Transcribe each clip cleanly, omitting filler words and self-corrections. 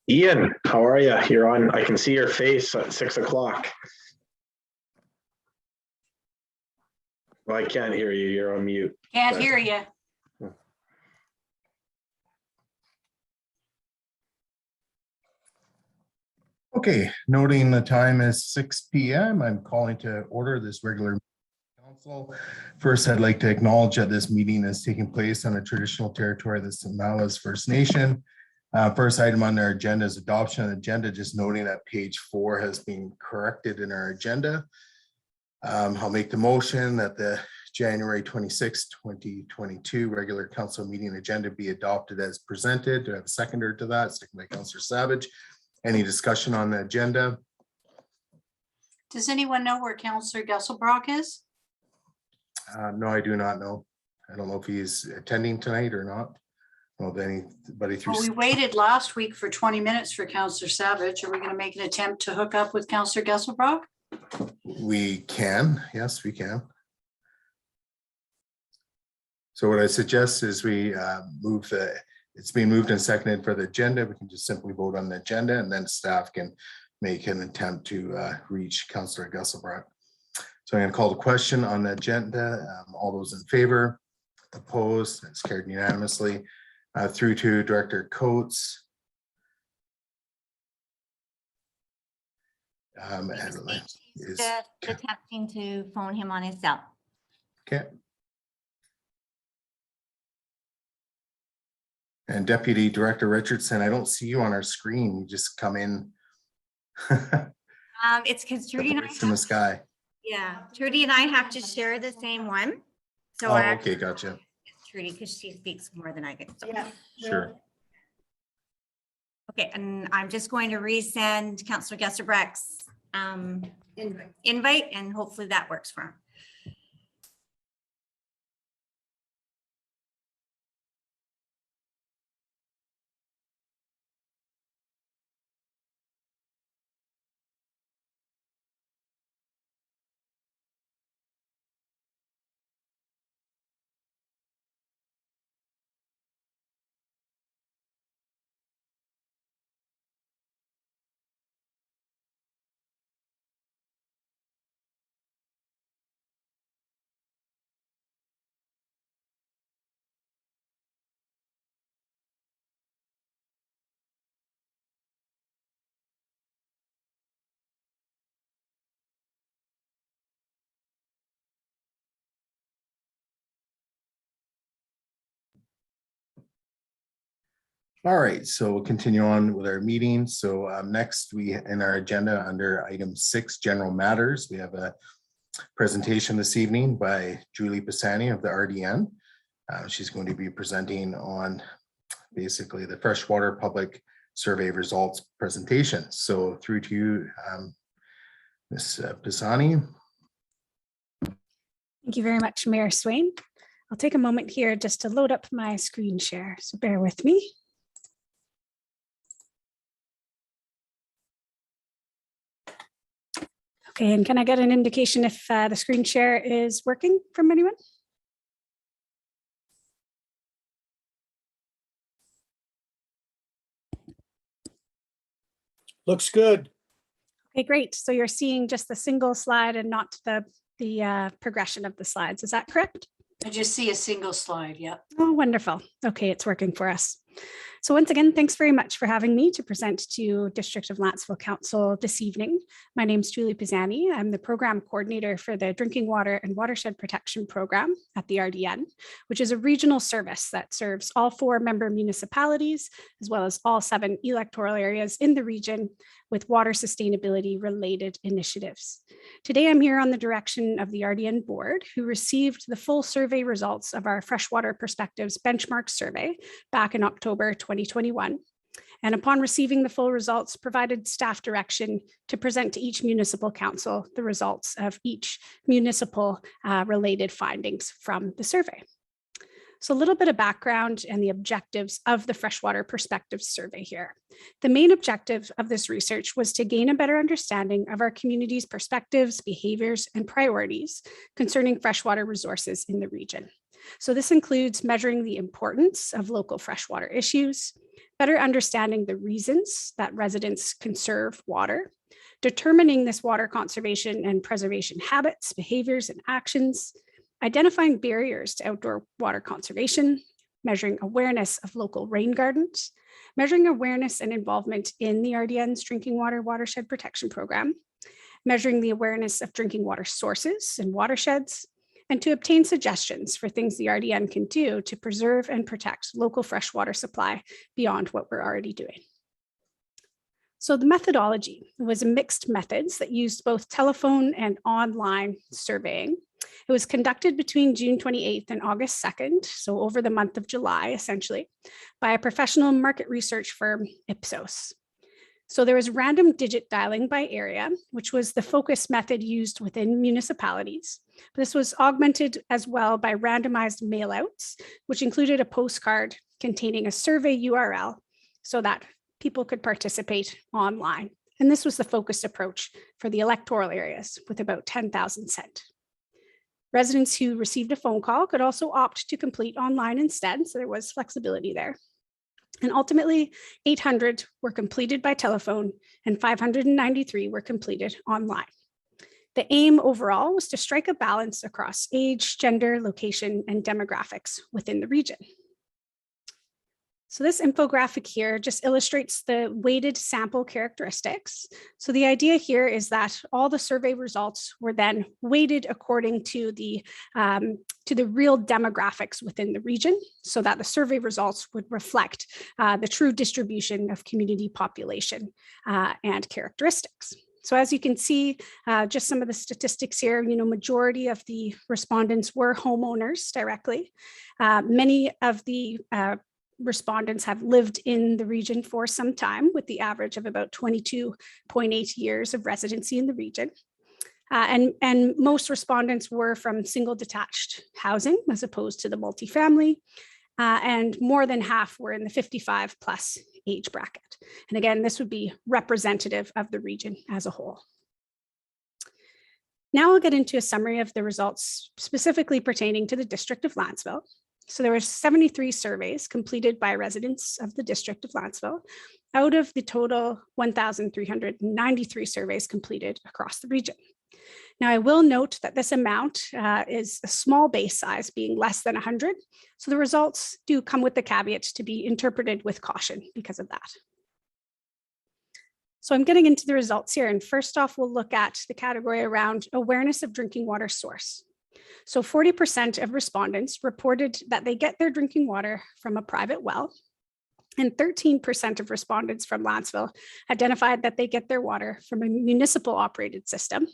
Ian, how are you? You're on. I can see your face at 6 o'clock. Well, I can't hear you. You're on mute. Can't hear you. Okay, noting the time is 6 p.m. I'm calling to order this regular council. First, I'd like to acknowledge that this meeting is taking place on a traditional territory of the Sinmalas First Nation. First item on our agenda is adoption of the agenda, just noting that page 4 has been corrected in our agenda. I'll make the motion that the January 26, 2022 regular council meeting agenda be adopted as presented. Do I have a seconder to that? Second by Councillor Savage. Any discussion on the agenda? Does anyone know where Councillor Gesselbrock is? No, I do not know. I don't know if he's attending tonight or not. I don't know if anybody through. Well, we waited last week for 20 minutes for Councillor Savage. Are we going to make an attempt to hook up with Councillor Gesselbrock? We can, yes, we can. So what I suggest is we move the, it's been moved and seconded for the agenda. We can just simply vote on the agenda and then staff can make an attempt to reach Councillor Gesselbrock. So I'm going to call the question on the agenda. All those in favor, opposed, it's carried unanimously. Through to Director Coates. Is attempting to phone him on his cell. Okay. And Deputy Director Richardson, I don't see you on our screen. You just come in. It's because Trudy and I in the sky. Yeah, Trudy and I have to share the same one. So oh, okay, gotcha. Trudy, because she speaks more than I do. So. Yeah. Sure. Okay, and I'm just going to resend Councillor Gesselbrock's invite, and hopefully that works for him. All right, so we'll continue on with our meeting. So next we in our agenda under item 6, general matters, we have a presentation this evening by Julie Pisani of the RDN. She's going to be presenting on basically the freshwater public survey results presentation. So through to you, Ms. Pisani. Thank you very much, Mayor Swain. I'll take a moment here just to load up my screen share, so bear with me. Okay, and can I get an indication if the screen share is working from anyone? Looks good. Okay, great. So you're seeing just the single slide and not the progression of the slides. Is that correct? I just see a single slide. Yeah. Oh, wonderful. Okay, it's working for us. So once again, thanks very much for having me to present to District of Lantzville Council this evening. My name is Julie Pisani. I'm the program coordinator for the Drinking Water and Watershed Protection Program at the RDN, which is a regional service that serves all 4 member municipalities, as well as all 7 electoral areas in the region with water sustainability related initiatives. Today, I'm here on the direction of the RDN board, who received the full survey results of our Freshwater Perspectives benchmark survey back in October 2021. And upon receiving the full results, provided staff direction to present to each municipal council the results of each municipal related findings from the survey. So a little bit of background and the objectives of the Freshwater Perspectives survey here. The main objective of this research was to gain a better understanding of our community's perspectives, behaviors, and priorities concerning freshwater resources in the region. So this includes measuring the importance of local freshwater issues, better understanding the reasons that residents conserve water, determining this water conservation and preservation habits, behaviors, and actions, identifying barriers to outdoor water conservation, measuring awareness of local rain gardens, measuring awareness and involvement in the RDN's Drinking Water Watershed Protection Program, measuring the awareness of drinking water sources and watersheds, and to obtain suggestions for things the RDN can do to preserve and protect local freshwater supply beyond what we're already doing. So the methodology was mixed methods that used both telephone and online surveying. It was conducted between June 28th and August 2nd, so over the month of July, essentially, by a professional market research firm, Ipsos. So there was random digit dialing by area, which was the focus method used within municipalities. This was augmented as well by randomized mailouts, which included a postcard containing a survey URL so that people could participate online. And this was the focused approach for the electoral areas with about 10,000 sent. Residents who received a phone call could also opt to complete online instead, so there was flexibility there. And ultimately, 800 were completed by telephone and 593 were completed online. The aim overall was to strike a balance across age, gender, location, and demographics within the region. So this infographic here just illustrates the weighted sample characteristics. So the idea here is that all the survey results were then weighted according to the real demographics within the region, so that the survey results would reflect the true distribution of community population and characteristics. So as you can see, just some of the statistics here, majority of the respondents were homeowners directly. Many of the respondents have lived in the region for some time, with the average of about 22.8 years of residency in the region. And most respondents were from single detached housing as opposed to the multifamily. And more than half were in the 55 plus age bracket. And again, this would be representative of the region as a whole. Now I'll get into a summary of the results specifically pertaining to the District of Lantzville. So there were 73 surveys completed by residents of the District of Lantzville out of the total 1,393 surveys completed across the region. Now, I will note that this amount is a small base size, being less than 100. So the results do come with the caveat to be interpreted with caution because of that. So I'm getting into the results here. And first off, we'll look at the category around awareness of drinking water source. So 40% of respondents reported that they get their drinking water from a private well, and 13% of respondents from Lantzville identified that they get their water from a municipal operated system,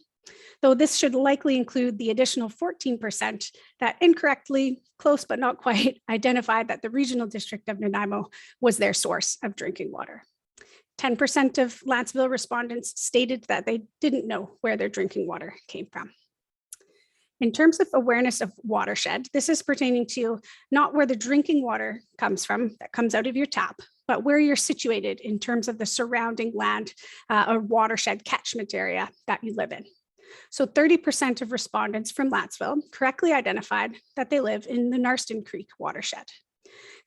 though this should likely include the additional 14% that incorrectly, close but not quite, identified that the regional district of Nanaimo was their source of drinking water. 10% of Lantzville respondents stated that they didn't know where their drinking water came from. In terms of awareness of watershed, this is pertaining to not where the drinking water comes from, that comes out of your tap, but where you're situated in terms of the surrounding land or watershed catchment area that you live in. So 30% of respondents from Lantzville correctly identified that they live in the Narston Creek watershed.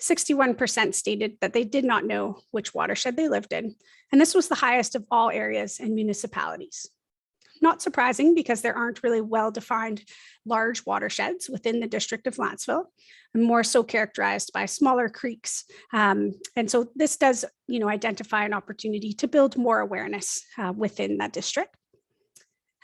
61% stated that they did not know which watershed they lived in, and this was the highest of all areas and municipalities. Not surprising, because there aren't really well-defined large watersheds within the District of Lantzville, and more so characterized by smaller creeks. And so this does, identify an opportunity to build more awareness within that district.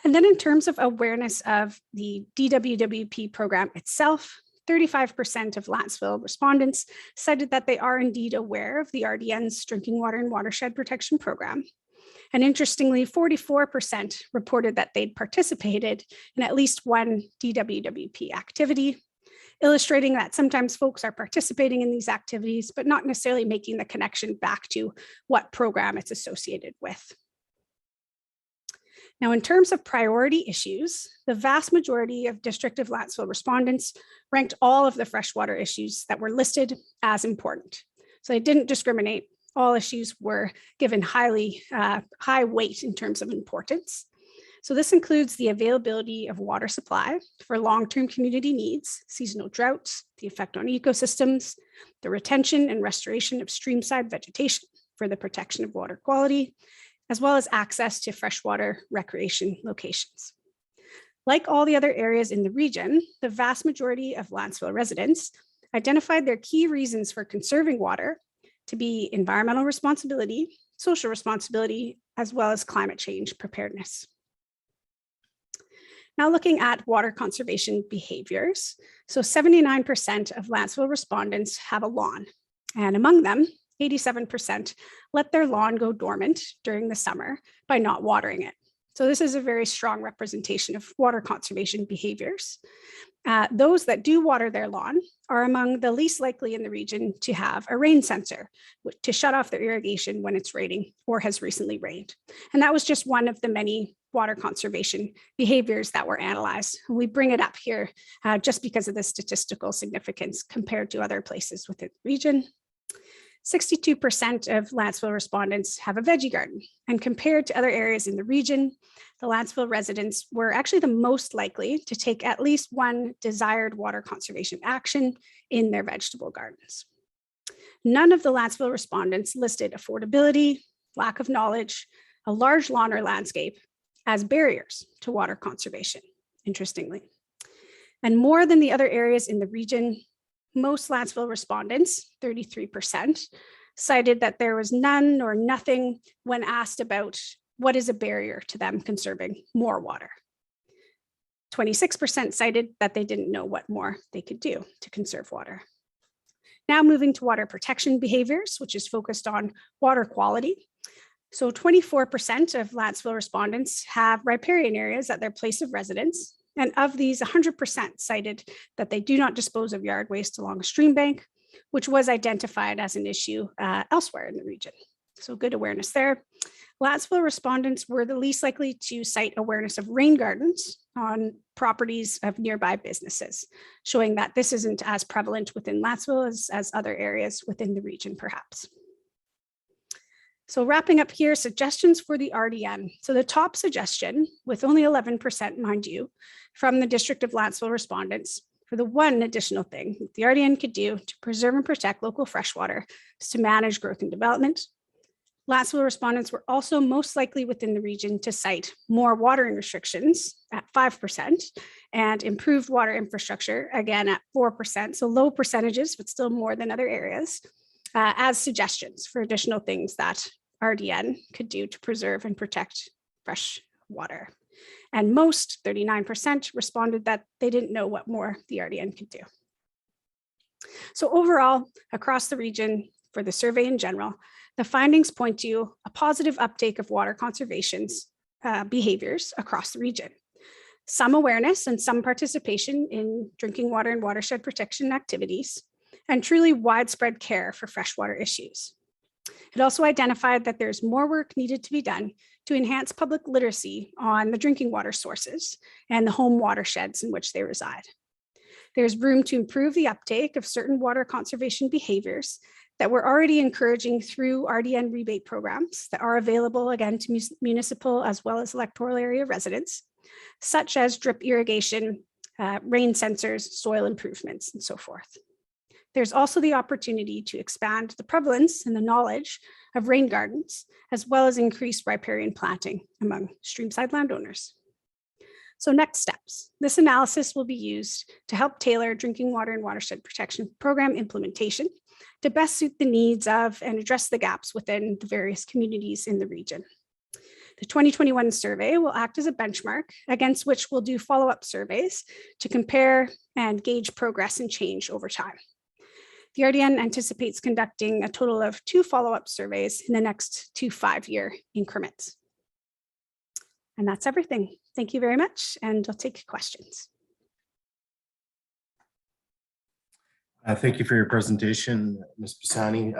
And then in terms of awareness of the DWWP program itself, 35% of Lantzville respondents cited that they are indeed aware of the RDN's Drinking Water and Watershed Protection Program. And interestingly, 44% reported that they'd participated in at least one DWWP activity, illustrating that sometimes folks are participating in these activities, but not necessarily making the connection back to what program it's associated with. Now, in terms of priority issues, the vast majority of District of Lantzville respondents ranked all of the freshwater issues that were listed as important. So they didn't discriminate. All issues were given high weight in terms of importance. So this includes the availability of water supply for long-term community needs, seasonal droughts, the effect on ecosystems, the retention and restoration of streamside vegetation for the protection of water quality, as well as access to freshwater recreation locations. Like all the other areas in the region, the vast majority of Lantzville residents identified their key reasons for conserving water to be environmental responsibility, social responsibility, as well as climate change preparedness. Now looking at water conservation behaviors. So 79% of Lantzville respondents have a lawn, and among them, 87% let their lawn go dormant during the summer by not watering it. So this is a very strong representation of water conservation behaviors. Those that do water their lawn are among the least likely in the region to have a rain sensor to shut off their irrigation when it's raining or has recently rained. And that was just one of the many water conservation behaviors that were analyzed. We bring it up here just because of the statistical significance compared to other places within the region. 62% of Lantzville respondents have a veggie garden, and compared to other areas in the region, the Lantzville residents were actually the most likely to take at least one desired water conservation action in their vegetable gardens. None of the Lantzville respondents listed affordability, lack of knowledge, a large lawn or landscape as barriers to water conservation, interestingly. And more than the other areas in the region, most Lantzville respondents, 33%, cited that there was none or nothing when asked about what is a barrier to them conserving more water. 26% cited that they didn't know what more they could do to conserve water. Now moving to water protection behaviors, which is focused on water quality. So 24% of Lantzville respondents have riparian areas at their place of residence. And of these, 100% cited that they do not dispose of yard waste along a stream bank, which was identified as an issue elsewhere in the region. So good awareness there. Lantzville respondents were the least likely to cite awareness of rain gardens on properties of nearby businesses, showing that this isn't as prevalent within Lantzville as other areas within the region, perhaps. So wrapping up here, suggestions for the RDN. So the top suggestion, with only 11%, mind you, from the District of Lantzville respondents, for the one additional thing the RDN could do to preserve and protect local freshwater is to manage growth and development. Lantzville respondents were also most likely within the region to cite more watering restrictions at 5% and improved water infrastructure, again at 4%, so low percentages, but still more than other areas, as suggestions for additional things that RDN could do to preserve and protect fresh water. And most, 39%, responded that they didn't know what more the RDN could do. So overall, across the region, for the survey in general, the findings point to a positive uptake of water conservation's behaviors across the region. Some awareness and some participation in drinking water and watershed protection activities, and truly widespread care for freshwater issues. It also identified that there's more work needed to be done to enhance public literacy on the drinking water sources and the home watersheds in which they reside. There's room to improve the uptake of certain water conservation behaviors that we're already encouraging through RDN rebate programs that are available again to municipal as well as electoral area residents, such as drip irrigation, rain sensors, soil improvements, and so forth. There's also the opportunity to expand the prevalence and the knowledge of rain gardens, as well as increase riparian planting among streamside landowners. So next steps. This analysis will be used to help tailor drinking water and watershed protection program implementation to best suit the needs of and address the gaps within the various communities in the region. The 2021 survey will act as a benchmark against which we'll do follow-up surveys to compare and gauge progress and change over time. The RDN anticipates conducting a total of 2 follow-up surveys in the next 2 5-year increments. And that's everything. Thank you very much, and I'll take questions. Thank you for your presentation, Ms. Pisani.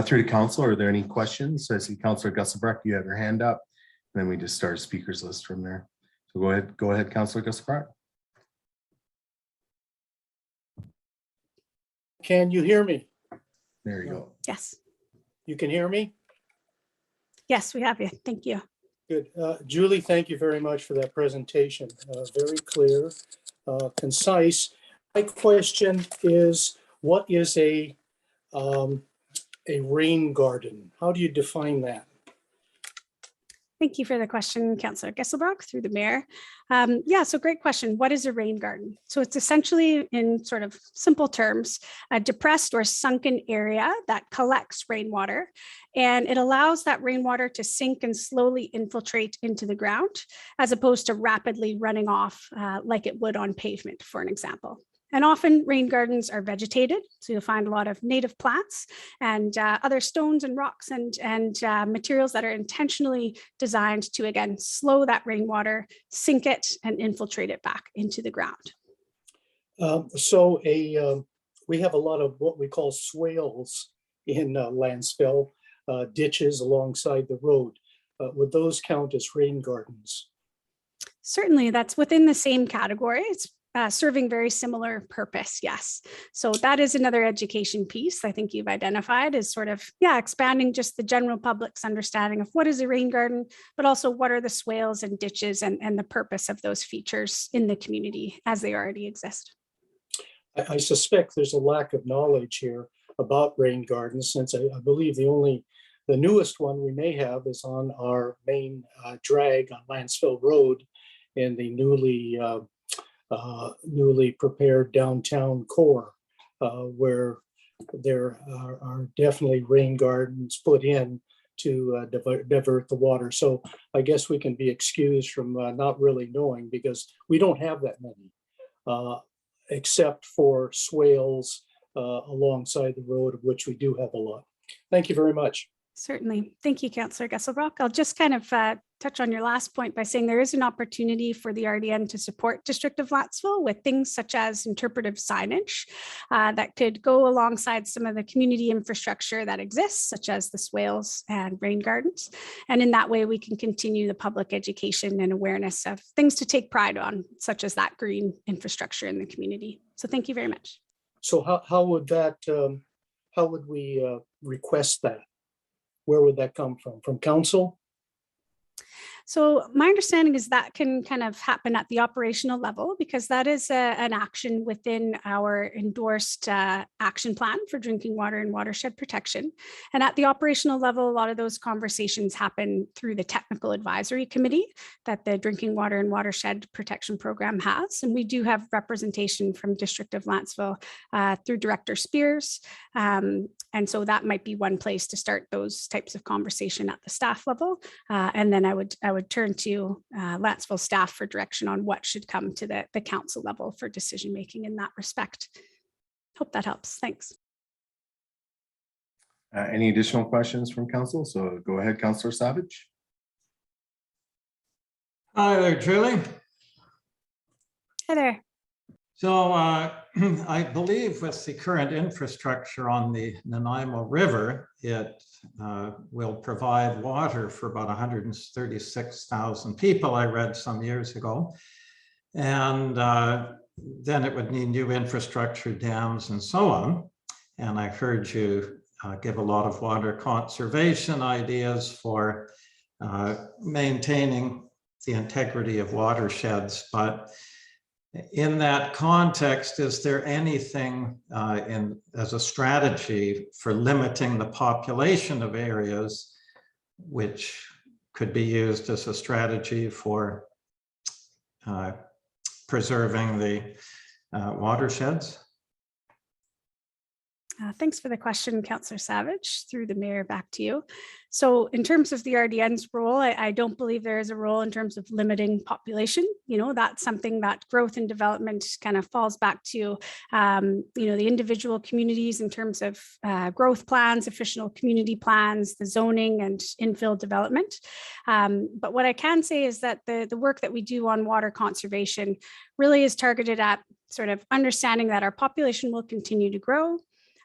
Through to council, are there any questions? So I see Councillor Gusselbrecht, you have your hand up, and then we just start a speakers list from there. So go ahead, Councillor Gusselbrecht. Can you hear me? There you go. Yes. You can hear me? Yes, we have you. Thank you. Good. Julie, thank you very much for that presentation. Very clear, concise. My question is, what is a rain garden? How do you define that? Thank you for the question, Councillor Gesselbrock, through the mayor. Yeah, so great question. What is a rain garden? So it's essentially, in sort of simple terms, a depressed or sunken area that collects rainwater, and it allows that rainwater to sink and slowly infiltrate into the ground, as opposed to rapidly running off like it would on pavement, for an example. And often rain gardens are vegetated, so you'll find a lot of native plants and other stones and rocks and materials that are intentionally designed to, again, slow that rainwater, sink it, and infiltrate it back into the ground. We have a lot of what we call swales in Lantzville, ditches alongside the road. Would those count as rain gardens? Certainly, that's within the same category. It's serving very similar purpose, yes. So that is another education piece I think you've identified, is sort of, yeah, expanding just the general public's understanding of what is a rain garden, but also what are the swales and ditches and the purpose of those features in the community as they already exist. I suspect there's a lack of knowledge here about rain gardens, since I believe the newest one we may have is on our main drag on Lantzville Road in the newly prepared downtown core, where there are definitely rain gardens put in to divert the water. So I guess we can be excused from not really knowing, because we don't have that many, except for swales alongside the road, of which we do have a lot. Thank you very much. Certainly. Thank you, Councillor Gesselbrock. I'll just kind of touch on your last point by saying there is an opportunity for the RDN to support District of Lantzville with things such as interpretive signage that could go alongside some of the community infrastructure that exists, such as the swales and rain gardens. And in that way, we can continue the public education and awareness of things to take pride on, such as that green infrastructure in the community. So thank you very much. So how would that, how would we request that? Where would that come from? From council? So my understanding is that can kind of happen at the operational level, because that is an action within our endorsed action plan for drinking water and watershed protection. And at the operational level, a lot of those conversations happen through the technical advisory committee that the Drinking Water and Watershed Protection Program has. And we do have representation from District of Lantzville through Director Spears. And so that might be one place to start those types of conversation at the staff level. And then I would turn to Lantzville staff for direction on what should come to the council level for decision making in that respect. Hope that helps. Thanks. Any additional questions from council? So go ahead, Councillor Savage. Hi there, Julie. Hi there. So I believe with the current infrastructure on the Nanaimo River, it will provide water for about 136,000 people, I read some years ago. And then it would need new infrastructure, dams, and so on. And I heard you give a lot of water conservation ideas for maintaining the integrity of watersheds. But in that context, is there anything as a strategy for limiting the population of areas which could be used as a strategy for preserving the watersheds? Thanks for the question, Councillor Savage. Through the mayor, back to you. So in terms of the RDN's role, I don't believe there is a role in terms of limiting population. You know, that's something that growth and development kind of falls back to, you know, the individual communities in terms of growth plans, official community plans, the zoning and infill development. But what I can say is that the work that we do on water conservation really is targeted at sort of understanding that our population will continue to grow.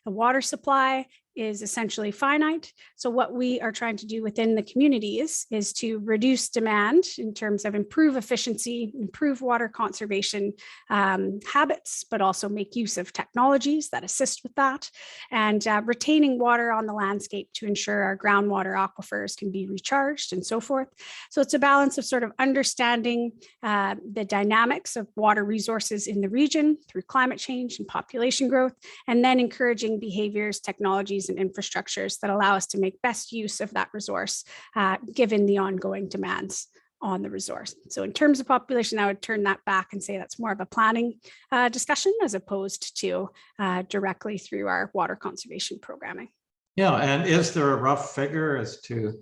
A water supply is essentially finite. So what we are trying to do within the communities is to reduce demand in terms of improve efficiency, improve water conservation habits, but also make use of technologies that assist with that, and retaining water on the landscape to ensure our groundwater aquifers can be recharged and so forth. So it's a balance of sort of understanding the dynamics of water resources in the region through climate change and population growth, and then encouraging behaviors, technologies, and infrastructures that allow us to make best use of that resource, given the ongoing demands on the resource. So in terms of population, I would turn that back and say that's more of a planning discussion as opposed to directly through our water conservation programming. Yeah, and is there a rough figure as to,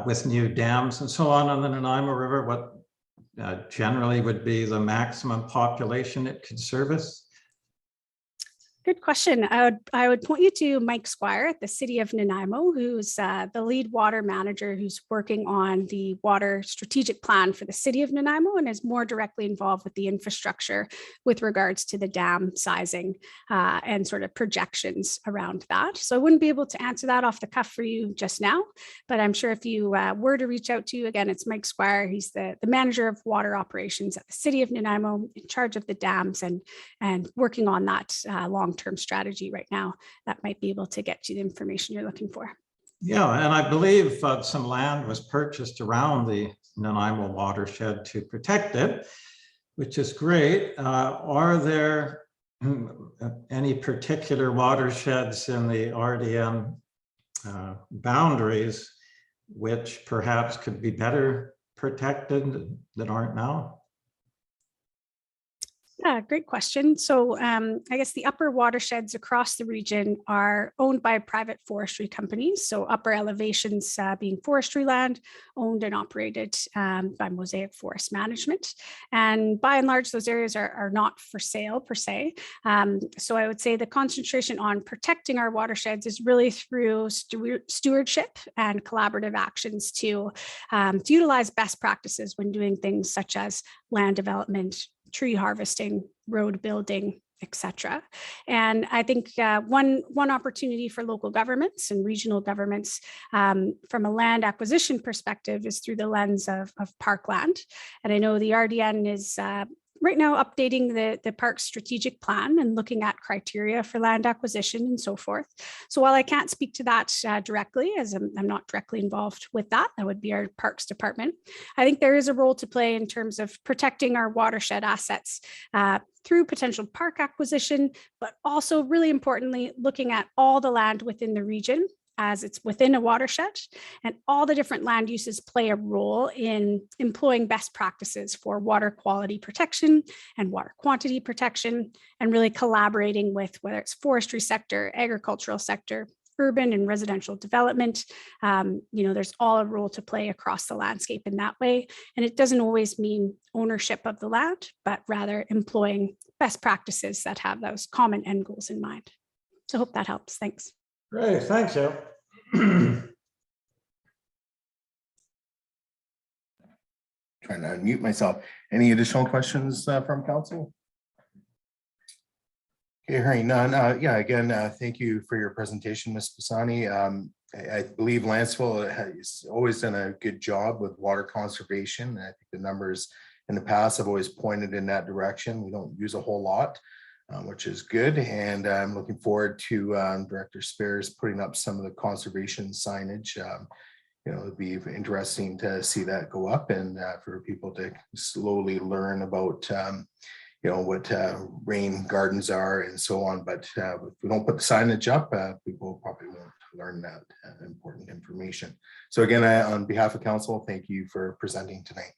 with new dams and so on the Nanaimo River, what generally would be the maximum population it could service? Good question. I would point you to Mike Squire at the City of Nanaimo, who's the lead water manager who's working on the water strategic plan for the City of Nanaimo and is more directly involved with the infrastructure with regards to the dam sizing and sort of projections around that. So I wouldn't be able to answer that off the cuff for you just now, but I'm sure if you were to reach out to, again, it's Mike Squire. He's the manager of water operations at the City of Nanaimo, in charge of the dams and working on that long-term strategy right now that might be able to get you the information you're looking for. Yeah, and I believe some land was purchased around the Nanaimo watershed to protect it, which is great. Are there any particular watersheds in the RDM boundaries which perhaps could be better protected that aren't now? Yeah, great question. So I guess the upper watersheds across the region are owned by private forestry companies. So upper elevations being forestry land owned and operated by Mosaic Forest Management. And by and large, those areas are not for sale per se. So I would say the concentration on protecting our watersheds is really through stewardship and collaborative actions to utilize best practices when doing things such as land development, tree harvesting, road building, etc. And I think one opportunity for local governments and regional governments from a land acquisition perspective is through the lens of parkland. And I know the RDN is right now updating the park's strategic plan and looking at criteria for land acquisition and so forth. So while I can't speak to that directly, as I'm not directly involved with that, that would be our parks department. I think there is a role to play in terms of protecting our watershed assets through potential park acquisition, but also really importantly, looking at all the land within the region as it's within a watershed, and all the different land uses play a role in employing best practices for water quality protection and water quantity protection, and really collaborating with whether it's forestry sector, agricultural sector, urban and residential development. There's all a role to play across the landscape in that way. And it doesn't always mean ownership of the land, but rather employing best practices that have those common end goals in mind. So I hope that helps. Thanks. Great, thanks, Joe. Trying to unmute myself. Any additional questions from council? Okay, hearing none. Again, thank you for your presentation, Ms. Pisani. I believe Lantzville has always done a good job with water conservation. I think the numbers in the past have always pointed in that direction. We don't use a whole lot, which is good. And I'm looking forward to Director Spears putting up some of the conservation signage. It'd be interesting to see that go up and for people to slowly learn about what rain gardens are and so on. But if we don't put the signage up, people probably won't learn that important information. So again, on behalf of council, thank you for presenting tonight.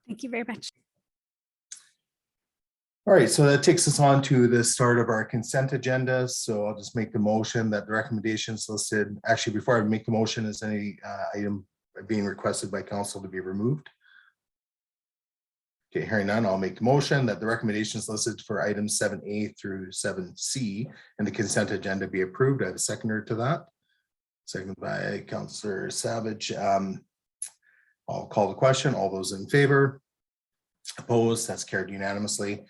Thank you very much. All right, so that takes us on to the start of our consent agenda. So I'll just make the motion that the recommendations listed, actually, before I make the motion, is any item being requested by council to be removed? Okay, hearing none, I'll make the motion that the recommendations listed for items 7A through 7C and the consent agenda be approved. I have a seconder to that. Seconded by Councillor Savage. I'll call the question. All those in favor? Opposed? That's carried unanimously.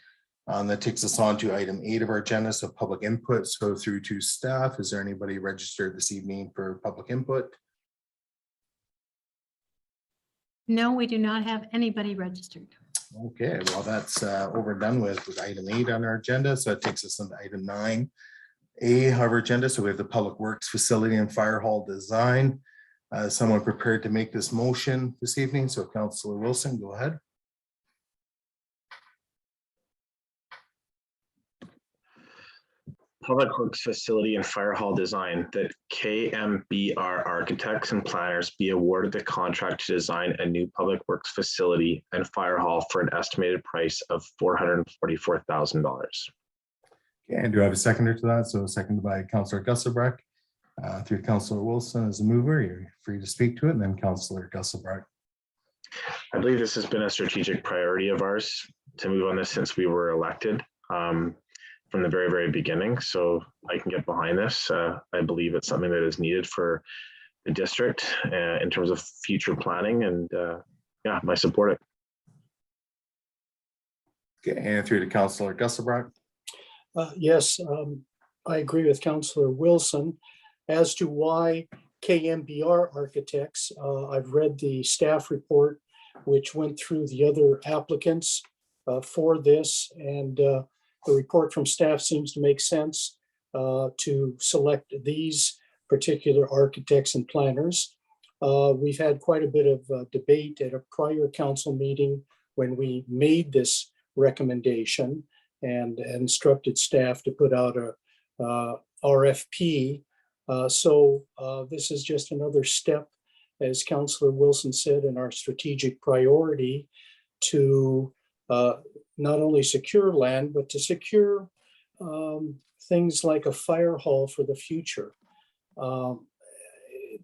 That takes us on to item 8 of our agenda, so public input. So through to staff, is there anybody registered this evening for public input? No, we do not have anybody registered. Okay, well, that's overdone with item 8 on our agenda. So that takes us into item 9A of our agenda. So we have the Public Works Facility and Fire Hall Design. Someone prepared to make this motion this evening. So Councillor Wilson, go ahead. Public Works Facility and Fire Hall Design, that KMBR Architects and Planners be awarded the contract to design a new public works facility and fire hall for an estimated price of $444,000. Okay, and do I have a seconder to that? So seconded by Councillor Gusselbrecht. Through Councillor Wilson as a mover, you're free to speak to it, and then Councillor Gusselbrecht. I believe this has been a strategic priority of ours to move on this since we were elected. From the very, very beginning. So I can get behind this. I believe it's something that is needed for the district in terms of future planning, and yeah, I support it. Okay, and through to Councillor Gusselbrecht. Yes, I agree with Councillor Wilson. As to why KMBR Architects, I've read the staff report, which went through the other applicants for this, and the report from staff seems to make sense to select these particular architects and planners. We've had quite a bit of debate at a prior council meeting when we made this recommendation and instructed staff to put out a RFP. So this is just another step, as Councillor Wilson said, in our strategic priority to not only secure land, but to secure things like a fire hall for the future.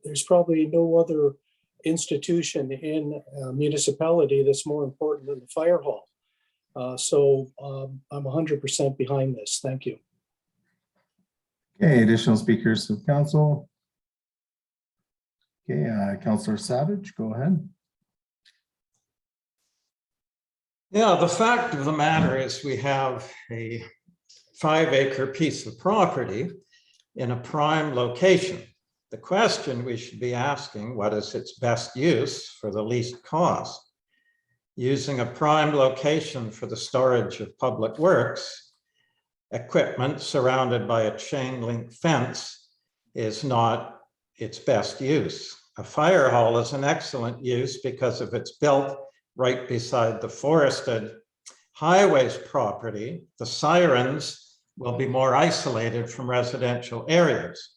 There's probably no other institution in a municipality that's more important than the fire hall. So I'm 100% behind this. Thank you. Okay, additional speakers of council. Okay, Councillor Savage, go ahead. Yeah, the fact of the matter is we have a 5-acre piece of property in a prime location. The question we should be asking, what is its best use for the least cost? Using a prime location for the storage of public works equipment surrounded by a chain link fence is not its best use. A fire hall is an excellent use because if it's built right beside the forested highways property, the sirens will be more isolated from residential areas.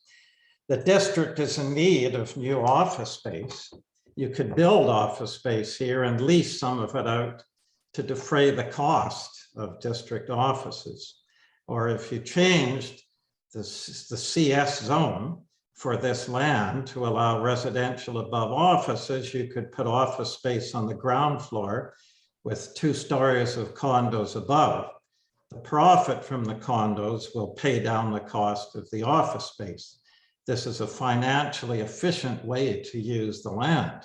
The district is in need of new office space. You could build office space here and lease some of it out to defray the cost of district offices. Or if you changed the CS zone for this land to allow residential above offices, you could put office space on the ground floor with 2 stories of condos above. The profit from the condos will pay down the cost of the office space. This is a financially efficient way to use the land.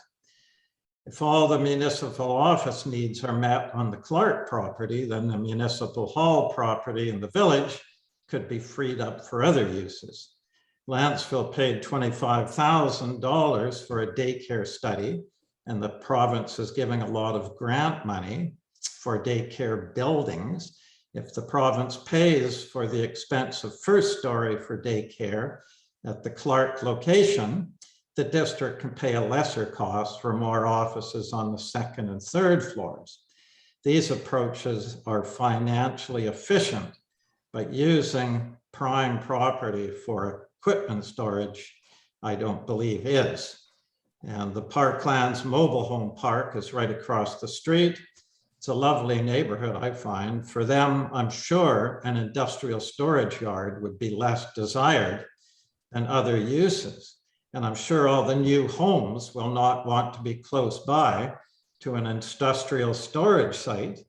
If all the municipal office needs are met on the Clark property, then the municipal hall property in the village could be freed up for other uses. Lantzville paid $25,000 for a daycare study, and the province is giving a lot of grant money for daycare buildings. If the province pays for the expensive 1st story for daycare at the Clark location, the district can pay a lesser cost for more offices on the 2nd and 3rd floors. These approaches are financially efficient, but using prime property for equipment storage, I don't believe is. And the Parklands Mobile Home Park is right across the street. It's a lovely neighborhood, I find. For them, I'm sure an industrial storage yard would be less desired than other uses. And I'm sure all the new homes will not want to be close by to an industrial storage site.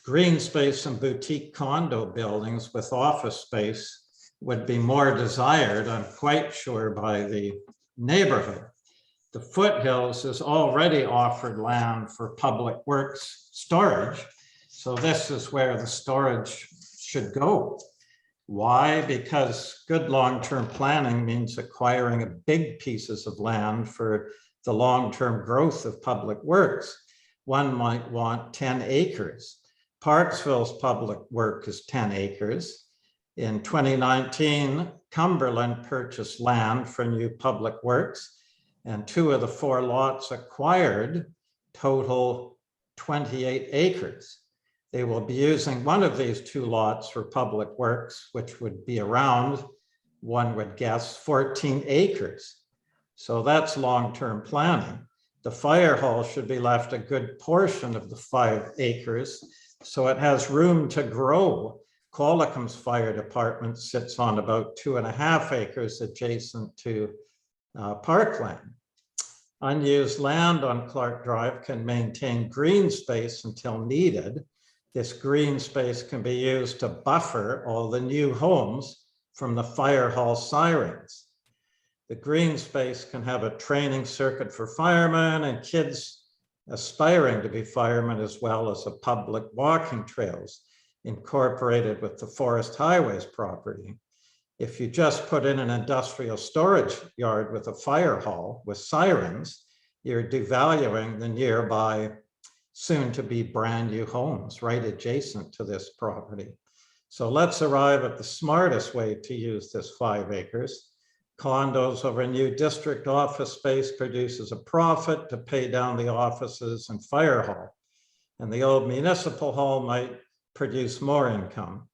Green space and boutique condo buildings with office space would be more desired, I'm quite sure, by the neighborhood. The foothills has already offered land for public works storage, So this is where the storage should go. Why? Because good long-term planning means acquiring a big pieces of land for the long-term growth of public works. One might want 10 acres. Parksville's public work is 10 acres. In 2019, Cumberland purchased land for new public works, and 2 of the 4 lots acquired total 28 acres. They will be using one of these 2 lots for public works, which would be around, one would guess, 14 acres. So that's long-term planning. The fire hall should be left a good portion of the 5 acres, so it has room to grow. Qualicum's fire department sits on about 2.5 acres adjacent to parkland. Unused land on Clark Drive can maintain green space until needed. This green space can be used to buffer all the new homes from the fire hall sirens. The green space can have a training circuit for firemen and kids aspiring to be firemen, as well as a public walking trails incorporated with the Forest Highways property. If you just put in an industrial storage yard with a fire hall with sirens, you're devaluing the nearby soon to be brand new homes right adjacent to this property. So let's arrive at the smartest way to use this 5 acres. Condos over a new district office space produces a profit to pay down the offices and fire hall. And the old municipal hall might produce more income.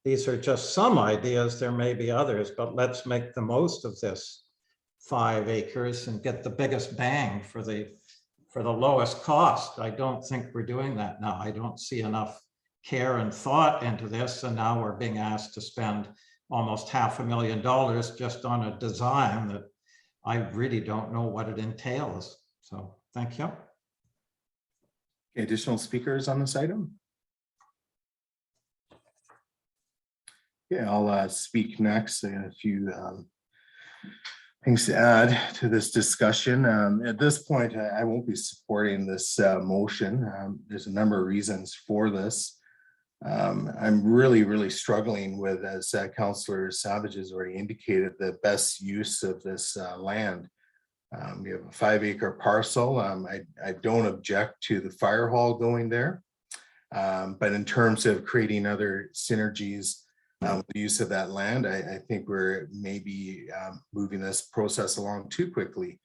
These are just some ideas. There may be others, but let's make the most of this 5 acres and get the biggest bang for the lowest cost. I don't think we're doing that now. I don't see enough care and thought into this. And now we're being asked to spend almost $500,000 just on a design that I really don't know what it entails. So thank you. Additional speakers on this item? Yeah, I'll speak next. I got a few things to add to this discussion. At this point, I won't be supporting this motion. There's a number of reasons for this. I'm really struggling with, as Councillor Savage has already indicated, the best use of this land. We have a 5 acre parcel. I don't object to the fire hall going there, but in terms of creating other synergies with the use of that land, I think we're maybe moving this process along too quickly.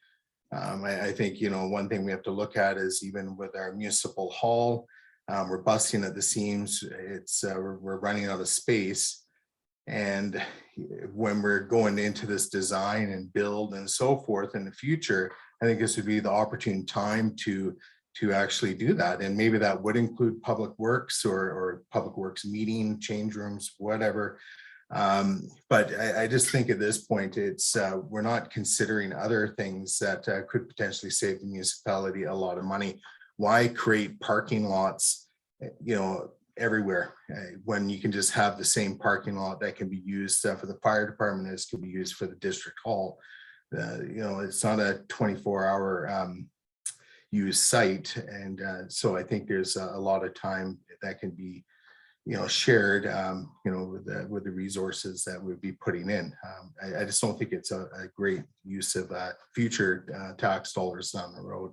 I think, one thing we have to look at is, even with our municipal hall, we're busting at the seams. We're running out of space. And when we're going into this design and build and so forth in the future, I think this would be the opportune time to actually do that. And maybe that would include public works or public works meeting, change rooms, whatever. But I just think at this point, we're not considering other things that could potentially save the municipality a lot of money. Why create parking lots, everywhere when you can just have the same parking lot that can be used for the fire department as can be used for the district hall? It's not a 24-hour use site, and so I think there's a lot of time that can be shared with the resources that we'd be putting in. I just don't think it's a great use of future tax dollars down the road.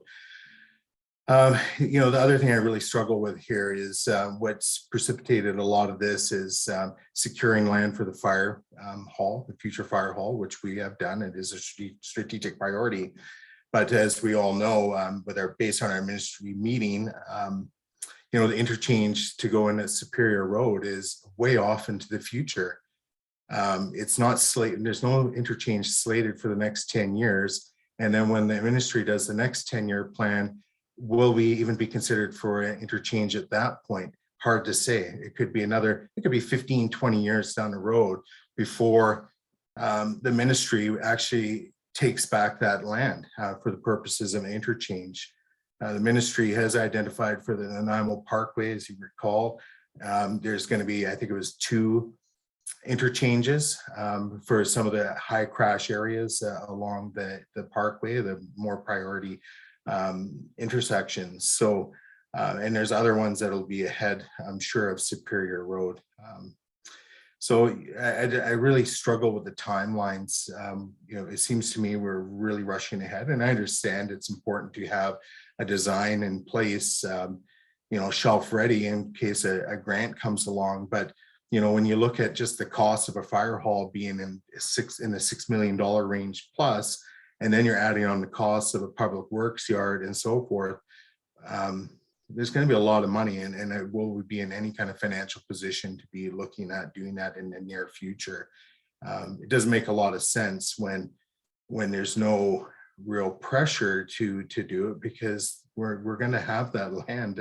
The other thing I really struggle with here is what's precipitated a lot of this is securing land for the fire hall, the future fire hall, which we have done. It is a strategic priority. But as we all know, based on our ministry meeting, the interchange to go in at Superior Road is way off into the future. It's not slated. There's no interchange slated for the next 10 years. And then when the ministry does the next 10-year plan, will we even be considered for an interchange at that point? Hard to say. It could be 15, 20 years down the road before the ministry actually takes back that land for the purposes of an interchange. The ministry has identified for the Nanaimo Parkway, as you recall, there's going to be, I think it was 2 interchanges for some of the high crash areas along the parkway, the more priority intersections. So And there's other ones that'll be ahead, I'm sure, of Superior Road. So I really struggle with the timelines. It seems to me we're really rushing ahead, and I understand it's important to have a design in place, shelf ready in case a grant comes along. But, when you look at just the cost of a fire hall being in the $6 million range plus, and then you're adding on the cost of a public works yard and so forth, there's going to be a lot of money, and will we be in any kind of financial position to be looking at doing that in the near future? It doesn't make a lot of sense when there's no real pressure to do it, because we're going to have that land,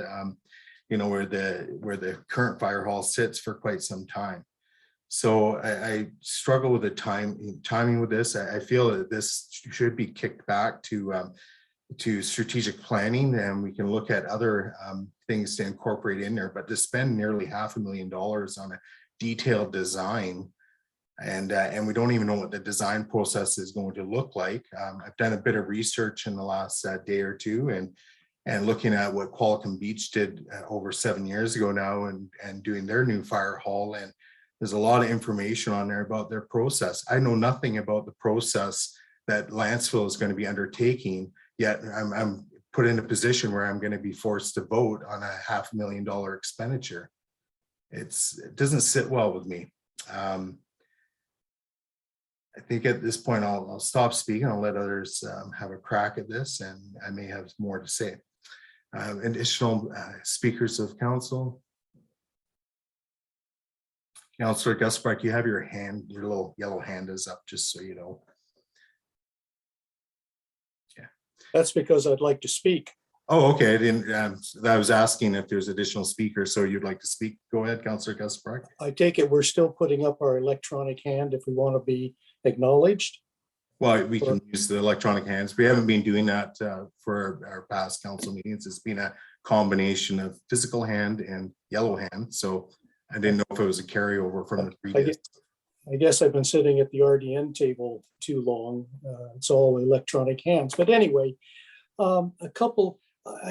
where the current fire hall sits for quite some time. So I struggle with the timing with this. I feel that this should be kicked back to strategic planning, and we can look at other things to incorporate in there. But to spend nearly $500,000 on a detailed design, and we don't even know what the design process is going to look like. I've done a bit of research in the last day or two, and looking at what Qualicum Beach did over 7 years ago now, and doing their new fire hall. And there's a lot of information on there about their process. I know nothing about the process that Lantzville is going to be undertaking, yet I'm put in a position where I'm going to be forced to vote on a $500,000 expenditure. It doesn't sit well with me. I think at this point I'll stop speaking. I'll let others have a crack at this, and I may have more to say. Additional speakers of council. Councillor Gusbach, you have your little yellow hand is up, just so you know. Yeah. That's because I'd like to speak. Oh, okay. I didn't. I was asking if there's additional speakers, so you'd like to speak. Go ahead, Councillor Gusbach. I take it we're still putting up our electronic hand if we want to be acknowledged. Well, we can use the electronic hands. We haven't been doing that for our past council meetings. It's been a combination of physical hand and yellow hand. So I didn't know if it was a carryover from the previous. I guess I've been sitting at the RDN table too long. It's all electronic hands. But anyway, I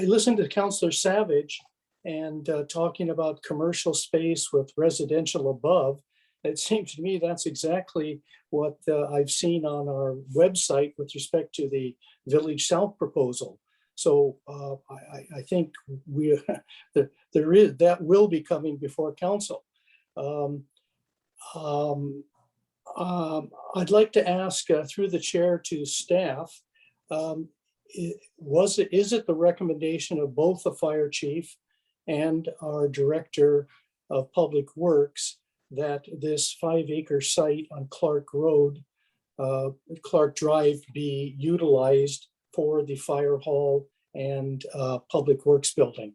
listened to Councillor Savage and talking about commercial space with residential above. It seems to me that's exactly what I've seen on our website with respect to the Village South proposal. So I think that will be coming before council. I'd like to ask through the chair to staff, is it the recommendation of both the fire chief and our director of public works that this 5-acre site on Clark Drive be utilized for the fire hall and public works building?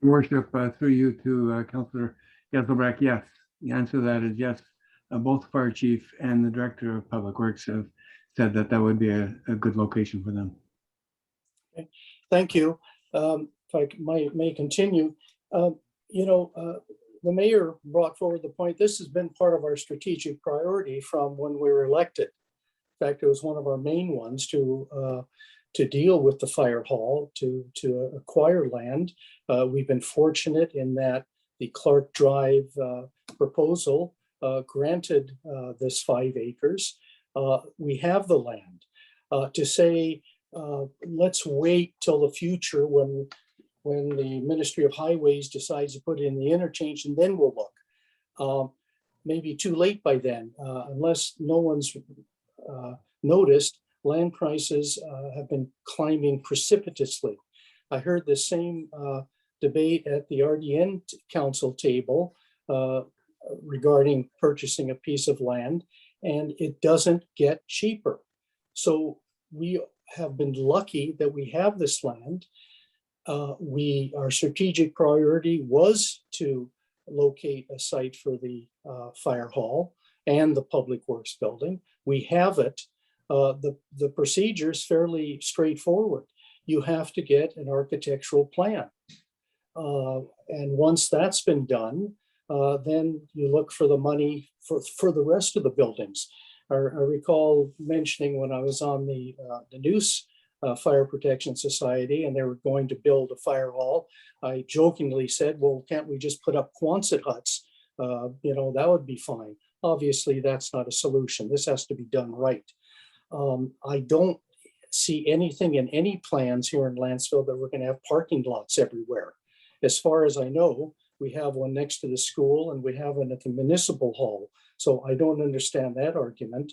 Worship, through you to Councillor Gusbach, yes. The answer to that is yes. Both fire chief and the director of public works have said that would be a good location for them. Okay. Thank you. If I may continue, the mayor brought forward the point, this has been part of our strategic priority from when we were elected. In fact, it was one of our main ones to deal with the fire hall, to acquire land. We've been fortunate in that the Clark Drive proposal granted this 5 acres. We have the land. To say, let's wait till the future when the Ministry of Highways decides to put in the interchange, and then we'll look. Maybe too late by then, unless no one's noticed, land prices have been climbing precipitously. I heard the same debate at the RDN council table regarding purchasing a piece of land, and it doesn't get cheaper. So we have been lucky that we have this land. Our strategic priority was to locate a site for the fire hall and the public works building. We have it. The procedure is fairly straightforward. You have to get an architectural plan. And once that's been done, then you look for the money for the rest of the buildings. I recall mentioning when I was on the Noose Fire Protection Society and they were going to build a fire hall, I jokingly said, well, can't we just put up Quonset huts? You know, that would be fine. Obviously, that's not a solution. This has to be done right. I don't see anything in any plans here in Lantzville that we're going to have parking lots everywhere. As far as I know, we have one next to the school and we have one at the municipal hall. So I don't understand that argument.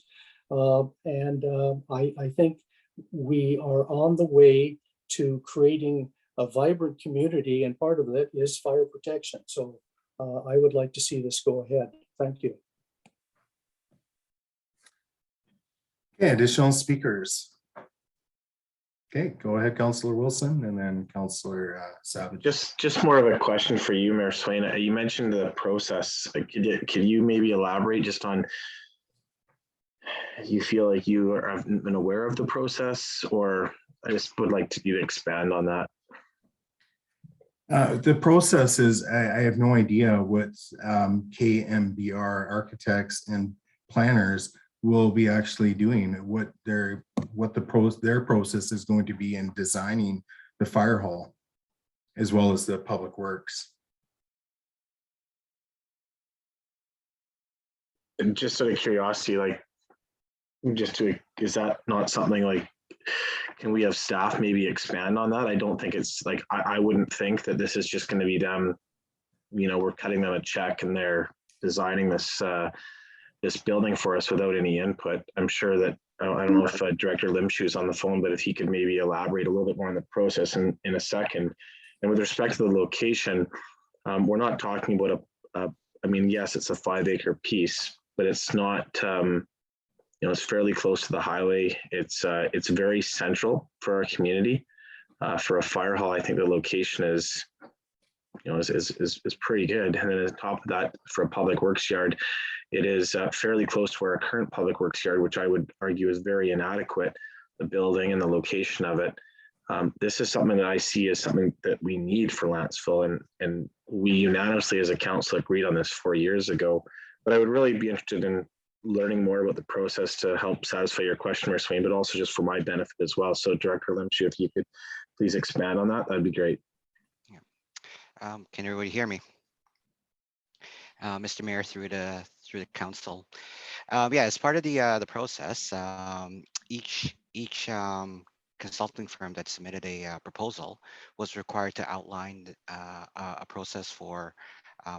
I think we are on the way to creating a vibrant community, and part of it is fire protection. So I would like to see this go ahead. Thank you. Okay, additional speakers. Okay, go ahead, Councillor Wilson, and then Councillor Savage. Just more of a question for you, Mayor Swain. You mentioned the process. Could you maybe elaborate just on, you feel like you have been aware of the process, or I just would like you to expand on that. The process is, I have no idea what KMBR architects and planners will be actually doing, what their process is going to be in designing the fire hall, as well as the public works. And just out of curiosity, like, is that not something like, can we have staff maybe expand on that? I don't think it's like, I wouldn't think that this is just going to be them, you know, we're cutting them a check and they're designing this this building for us without any input. I'm sure that, I don't know if Director Limshu is on the phone, but if he could maybe elaborate a little bit more on the process in a second. And with respect to the location, we're not talking about I mean, yes, it's a 5-acre piece, but it's not, you know, it's fairly close to the highway. It's very central for our community. For a fire hall, I think the location is, you know, is pretty good. And then on top of that, for a public works yard, it is fairly close to our current public works yard, which I would argue is very inadequate, the building and the location of it. This is something that I see as something that we need for Lantzville, and we unanimously as a council agreed on this 4 years ago. But I would really be interested in learning more about the process to help satisfy your question, Mayor Swain, but also just for my benefit as well. So Director Limshu, if you could please expand on that, that'd be great. Yeah. Can everybody hear me? Mr. Mayor, through the council. Yeah, as part of the process, each consulting firm that submitted a proposal was required to outline a process for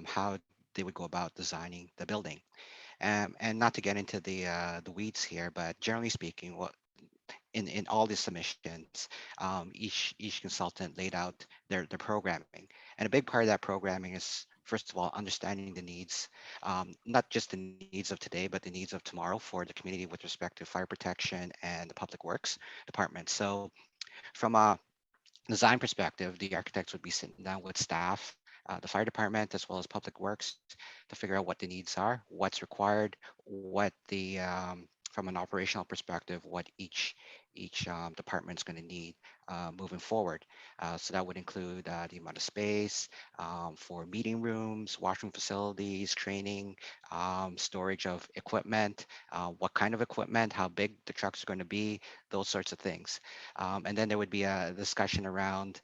how they would go about designing the building. And not to get into the weeds here, but generally speaking, what in all the submissions, each consultant laid out their programming, and a big part of that programming is, first of all, understanding the needs, not just the needs of today, but the needs of tomorrow for the community with respect to fire protection and the public works department. So from a design perspective, the architects would be sitting down with staff, the fire department, as well as public works, to figure out what the needs are, what's required, what the, from an operational perspective, what each department is going to need moving forward. So that would include the amount of space for meeting rooms, washroom facilities, training, storage of equipment, what kind of equipment, how big the trucks are going to be, those sorts of things. And then there would be a discussion around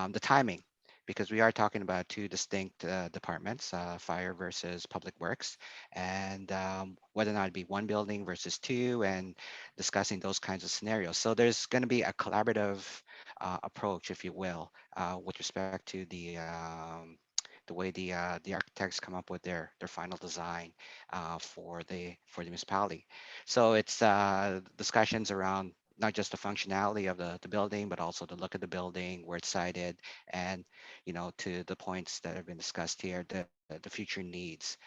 the timing, because we are talking about two distinct departments, fire versus public works, and whether or not it be one building versus two, and discussing those kinds of scenarios. So there's going to be a collaborative approach, if you will, with respect to the way the architects come up with their final design for the municipality. So it's discussions around not just the functionality of the building, but also the look of the building, where it's sited, and, you know, to the points that have been discussed here, the future needs.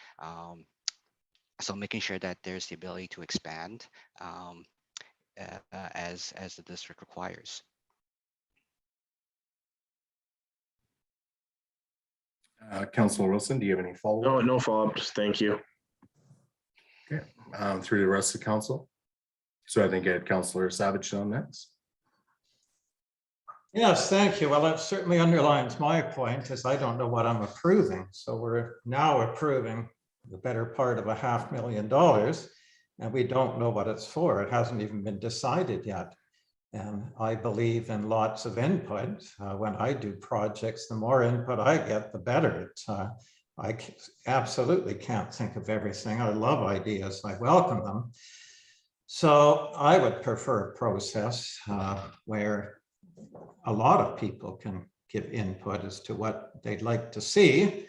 So making sure that there's the ability to expand as the district requires. Councilor Wilson, do you have any follow-up? No follow-ups. Thank you. Okay, through the rest of the council. So I think I had Councilor Savage on next. Yes, thank you. Well, that certainly underlines my point, is I don't know what I'm approving. So we're now approving the better part of $500,000. and we don't know what it's for. It hasn't even been decided yet. And I believe in lots of input. When I do projects, the more input I get, the better. Absolutely can't think of everything. I love ideas. I welcome them. So I would prefer a process where a lot of people can give input as to what they'd like to see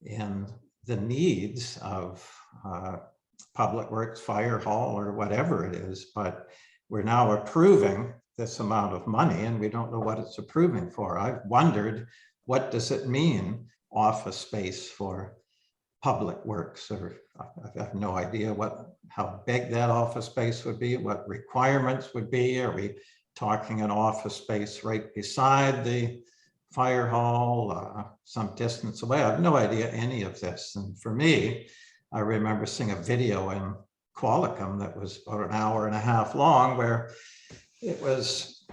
in the needs of public works, fire hall, or whatever it is. But we're now approving this amount of money and we don't know what it's approving for. I've wondered, what does it mean, office space for public works? Or I have no idea how big that office space would be, what requirements would be. Are we talking an office space right beside the fire hall, some distance away? I have no idea any of this. And for me, I remember seeing a video in Qualicum that was about an hour and a half long, where it was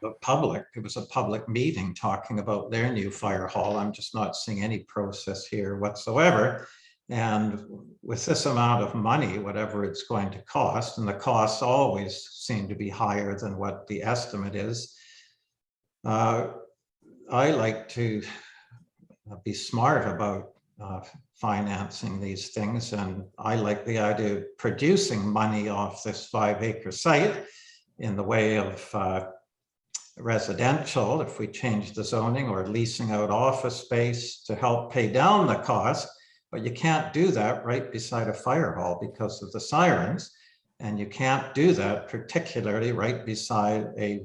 the public, it was a public meeting talking about their new fire hall. I'm just not seeing any process here whatsoever. And with this amount of money, whatever it's going to cost, and the costs always seem to be higher than what the estimate is, I like to be smart about financing these things. And I like the idea of producing money off this 5-acre site in the way of residential, if we change the zoning, or leasing out office space to help pay down the cost. But you can't do that right beside a fire hall because of the sirens. And you can't do that particularly right beside a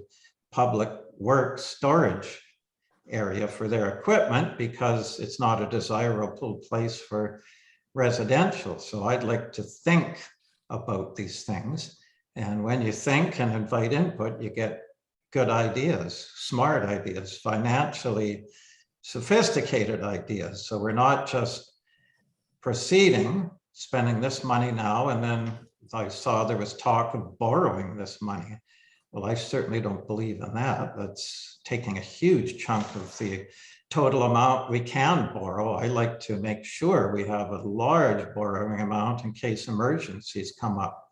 public works storage area for their equipment, because it's not a desirable place for residential. So I'd like to think about these things. And when you think and invite input, you get good ideas, smart ideas, financially sophisticated ideas. So we're not just proceeding, spending this money now, and then I saw there was talk of borrowing this money. Well, I certainly don't believe in that. That's taking a huge chunk of the total amount we can borrow. I like to make sure we have a large borrowing amount in case emergencies come up.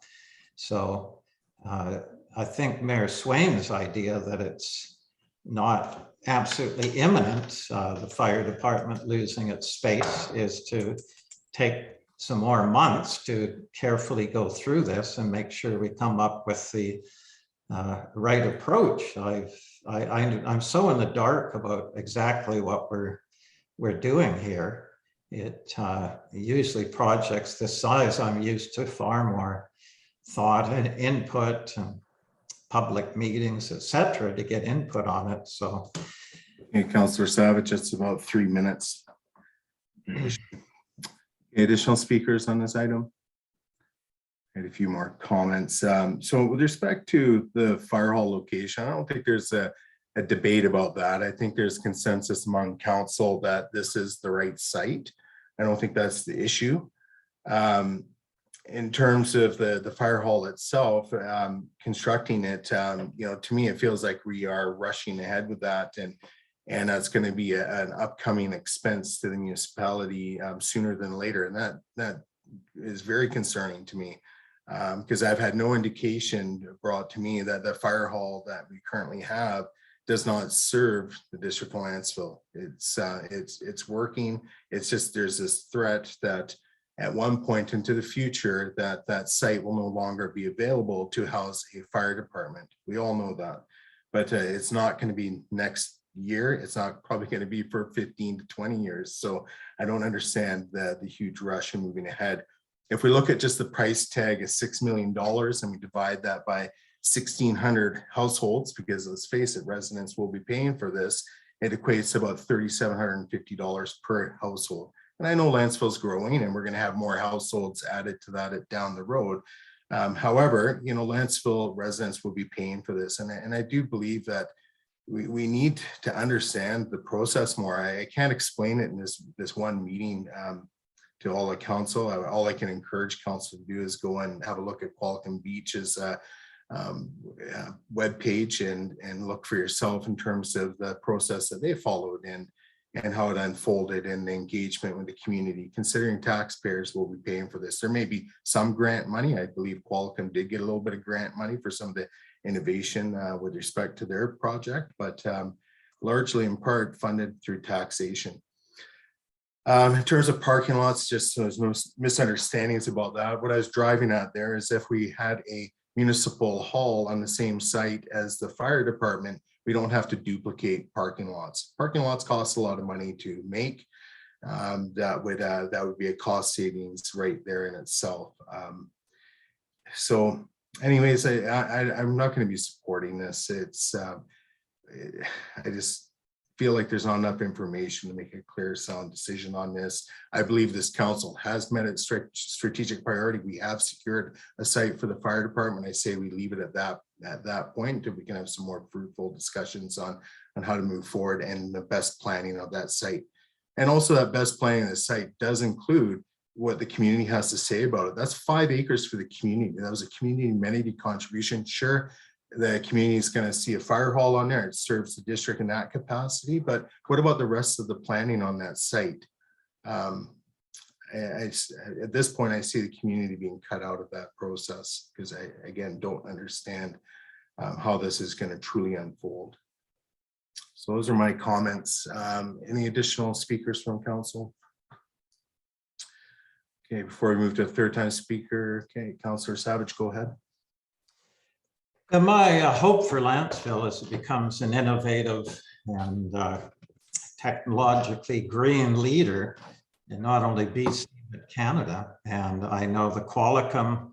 So I think Mayor Swain's idea that it's not absolutely imminent, the fire department losing its space, is to take some more months to carefully go through this and make sure we come up with the right approach. I'm so in the dark about exactly what we're doing here. It usually projects this size, I'm used to far more thought and input and public meetings, etc., to get input on it. So, hey, Councillor Savage, it's about 3 minutes. Additional speakers on this item? And a few more comments. So with respect to the fire hall location, I don't think there's a debate about that. I think there's consensus among council that this is the right site. I don't think that's the issue. In terms of the fire hall itself, constructing it, to me, it feels like we are rushing ahead with that, and that's going to be an upcoming expense to the municipality sooner than later, and that is very concerning to me, because I've had no indication brought to me that the fire hall that we currently have does not serve the District of Lantzville. It's working. It's just there's this threat that at one point into the future that site will no longer be available to house a fire department. We all know that, but it's not going to be next year. It's not probably going to be for 15 to 20 years. So I don't understand the huge rush in moving ahead. If we look at just the price tag of $6 million and we divide that by 1,600 households, because let's face it, residents will be paying for this, it equates to about $3,750 per household. And I know Lantzville's growing and we're going to have more households added to that down the road. However, Lantzville residents will be paying for this. And I do believe that we need to understand the process more. I can't explain it in this one meeting to all the council. All I can encourage council to do is go and have a look at Qualicum Beach's webpage and look for yourself in terms of the process that they followed and how it unfolded and the engagement with the community, considering taxpayers will be paying for this. There may be some grant money. I believe Qualicum did get a little bit of grant money for some of the innovation with respect to their project, but largely in part funded through taxation. In terms of parking lots, just so there's no misunderstandings about that, what I was driving at there is if we had a municipal hall on the same site as the fire department, we don't have to duplicate parking lots. Parking lots cost a lot of money to make. That would be a cost savings right there in itself. So anyways, I'm not going to be supporting this. It's I just feel like there's not enough information to make a clear, sound decision on this. I believe this council has met its strategic priority. We have secured a site for the fire department. I say we leave it at that point until we can have some more fruitful discussions on how to move forward and the best planning of that site. And also that best planning of the site does include what the community has to say about it. That's 5 acres for the community. That was a community amenity contribution. Sure, the community is going to see a fire hall on there. It serves the district in that capacity, but what about the rest of the planning on that site? At this point, I see the community being cut out of that process because I, again, don't understand how this is going to truly unfold. So those are my comments. Any additional speakers from council? Okay, before we move to a third time speaker, okay, Councillor Savage, go ahead. My hope for Lantzville is it becomes an innovative and technologically green leader in not only BC, but Canada. And I know the Qualicum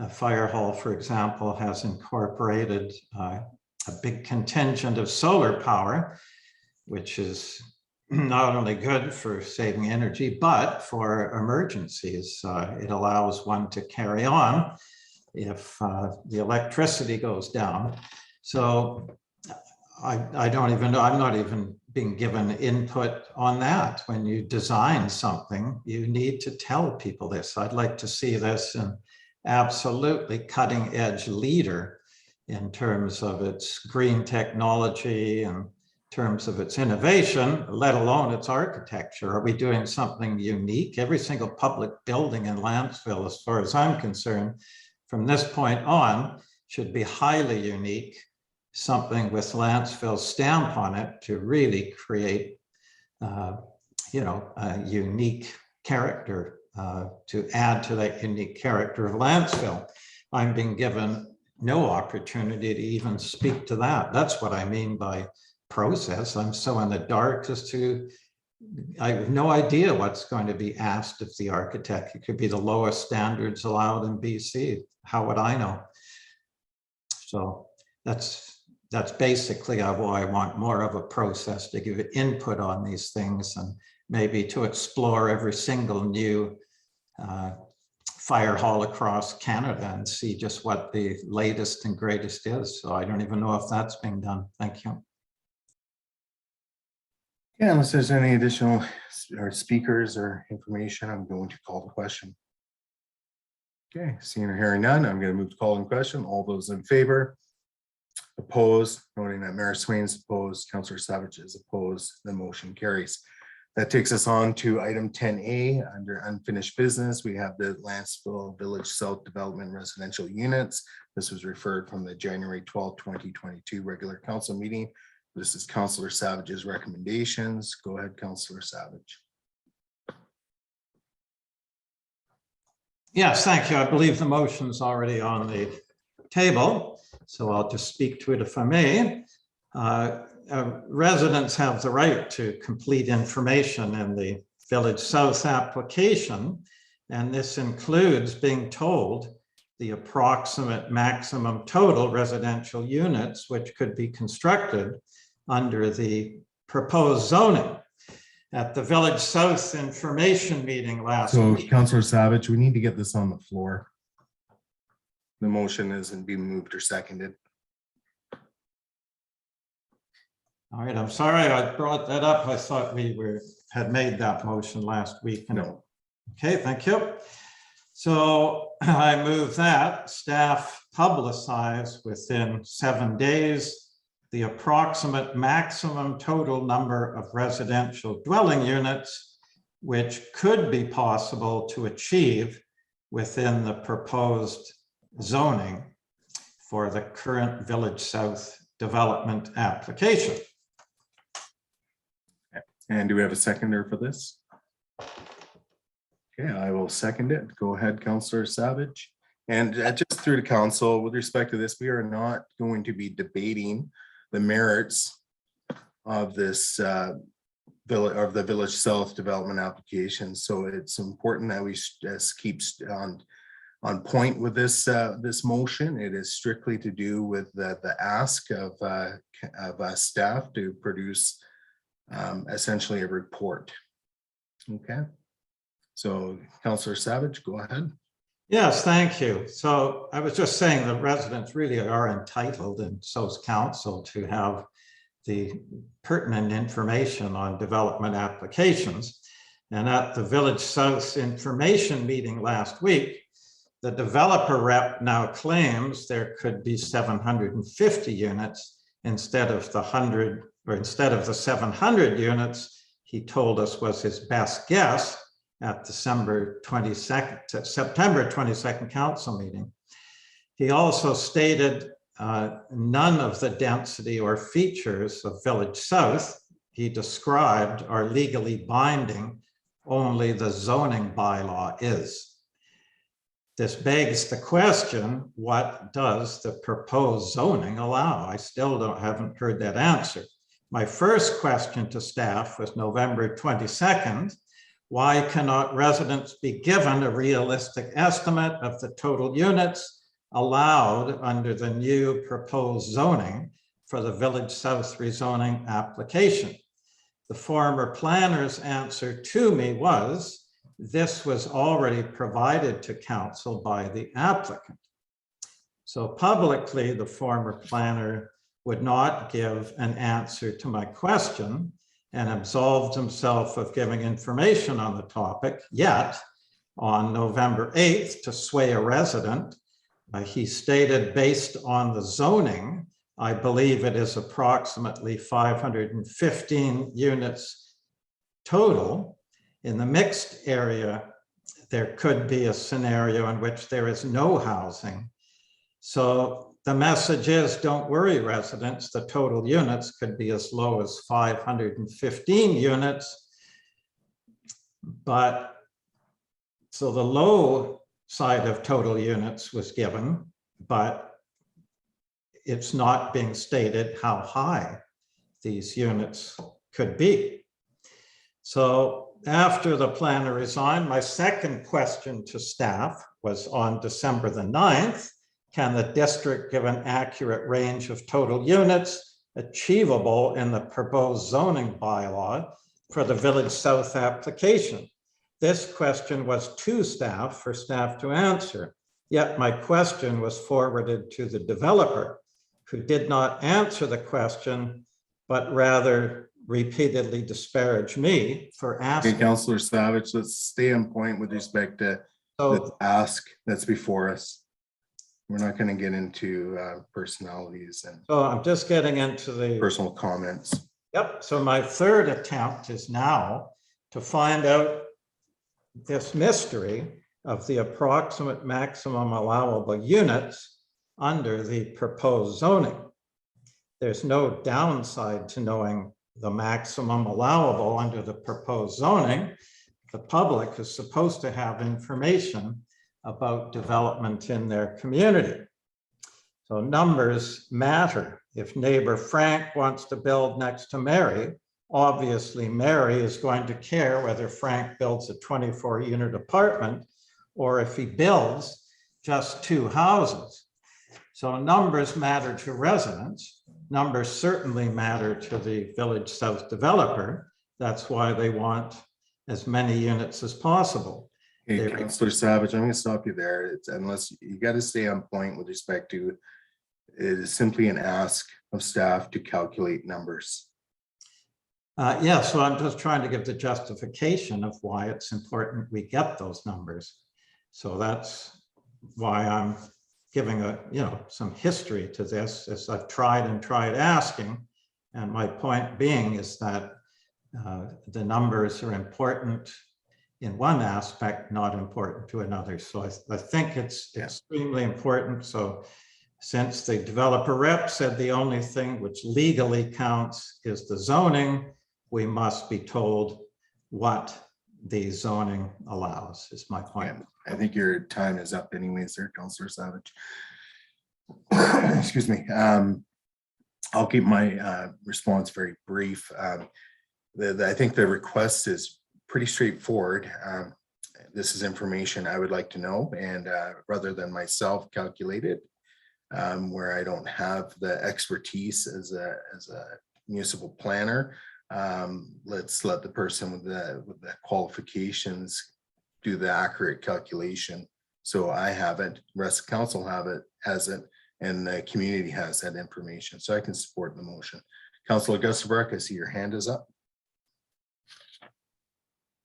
Fire Hall, for example, has incorporated a big contingent of solar power, which is not only good for saving energy, but for emergencies. It allows one to carry on if the electricity goes down. So I don't even know, I'm not even being given input on that. When you design something, you need to tell people this. I'd like to see this an absolutely cutting edge leader in terms of its green technology and terms of its innovation, let alone its architecture. Are we doing something unique? Every single public building in Lantzville, as far as I'm concerned, from this point on, should be highly unique, something with Lantzville's stamp on it to really create, a unique character, to add to that unique character of Lantzville. I'm being given no opportunity to even speak to that. That's what I mean by process. I'm so in the dark as to, I have no idea what's going to be asked of the architect. It could be the lowest standards allowed in BC. How would I know? So that's basically why I want more of a process to give input on these things and maybe to explore every single new fire hall across Canada and see just what the latest and greatest is. So I don't even know if that's being done. Thank you. Yeah, unless there's any additional speakers or information, I'm going to call the question. Okay, seeing or hearing none, I'm going to move to call in question. All those in favor? Opposed? Noting that Mayor Swain is opposed, Councillor Savage is opposed, the motion carries. That takes us on to item 10A under unfinished business. We have the Lantzville Village South Development Residential Units. This was referred from the January 12, 2022 regular council meeting. This is Councillor Savage's recommendations. Go ahead, Councillor Savage. Yes, thank you. I believe the motion is already on the table, so I'll just speak to it if I may. Residents have the right to complete information in the Village South application, and this includes being told the approximate maximum total residential units which could be constructed under the proposed zoning. At the Village South information meeting last week. Councillor Savage, we need to get this on the floor. The motion isn't being moved or seconded. All right, I'm sorry I brought that up. I thought we had made that motion last week. No. Okay, thank you. So I move that staff publicize within 7 days the approximate maximum total number of residential dwelling units which could be possible to achieve within the proposed zoning for the current Village South development application. And do we have a seconder for this? Okay, I will second it. Go ahead, Councillor Savage. And just through the council, with respect to this, we are not going to be debating the merits of this the Village South development application. So it's important that we just keep on point with this this motion. It is strictly to do with the ask of staff to produce essentially a report. Okay, so Councillor Savage, go ahead. Yes, thank you. So I was just saying that residents really are entitled, and so is council, to have the pertinent information on development applications. And at the Village South information meeting last week, the developer rep now claims there could be 750 units instead of the 100, or instead of the 700 units he told us was his best guess at September 22nd council meeting. He also stated none of the density or features of Village South he described are legally binding, only the zoning bylaw is. This begs the question, what does the proposed zoning allow? I still haven't heard that answer. My first question to staff was November 22nd. Why cannot residents be given a realistic estimate of the total units allowed under the new proposed zoning for the Village South rezoning application? The former planner's answer to me was, this was already provided to council by the applicant. So publicly, the former planner would not give an answer to my question and absolved himself of giving information on the topic. Yet on November 8th, to sway a resident, he stated, based on the zoning, I believe it is approximately 515 units total. In the mixed area, there could be a scenario in which there is no housing. So the message is, don't worry, residents, the total units could be as low as 515 units. But so the low side of total units was given, but it's not being stated how high these units could be. So after the planner resigned, my second question to staff was on December the 9th. Can the district give an accurate range of total units achievable in the proposed zoning bylaw for the Village South application? This question was to staff for staff to answer. Yet my question was forwarded to the developer, who did not answer the question, but rather repeatedly disparaged me for asking. Okay, Councillor Savage, let's stay on point with respect to the ask that's before us. We're not going to get into personalities and so I'm just getting into the personal comments. Yep. So my third attempt is now to find out this mystery of the approximate maximum allowable units under the proposed zoning. There's no downside to knowing the maximum allowable under the proposed zoning. The public is supposed to have information about development in their community. So numbers matter. If neighbor Frank wants to build next to Mary, obviously Mary is going to care whether Frank builds a 24-unit apartment or if he builds just 2 houses. So numbers matter to residents. Numbers certainly matter to the Village South developer. That's why they want as many units as possible. Hey, Councillor Savage, I'm going to stop you there. It's, unless you got to stay on point with respect to, it is simply an ask of staff to calculate numbers. Yeah, so I'm just trying to give the justification of why it's important we get those numbers. So that's why I'm giving some history to this, as I've tried and tried asking. And my point being is that the numbers are important in one aspect, not important to another. So I think it's extremely important. So since the developer rep said the only thing which legally counts is the zoning, we must be told what the zoning allows, is my point. Yeah, I think your time is up anyways there, Councillor Savage. Excuse me. I'll keep my response very brief. I think the request is pretty straightforward. This is information I would like to know, and rather than myself calculate it, where I don't have the expertise as a municipal planner, let's let the person with the qualifications do the accurate calculation. So I have it, the rest of council has it, and the community has that information. So I can support the motion. Councillor Gusselbreck, I see your hand is up.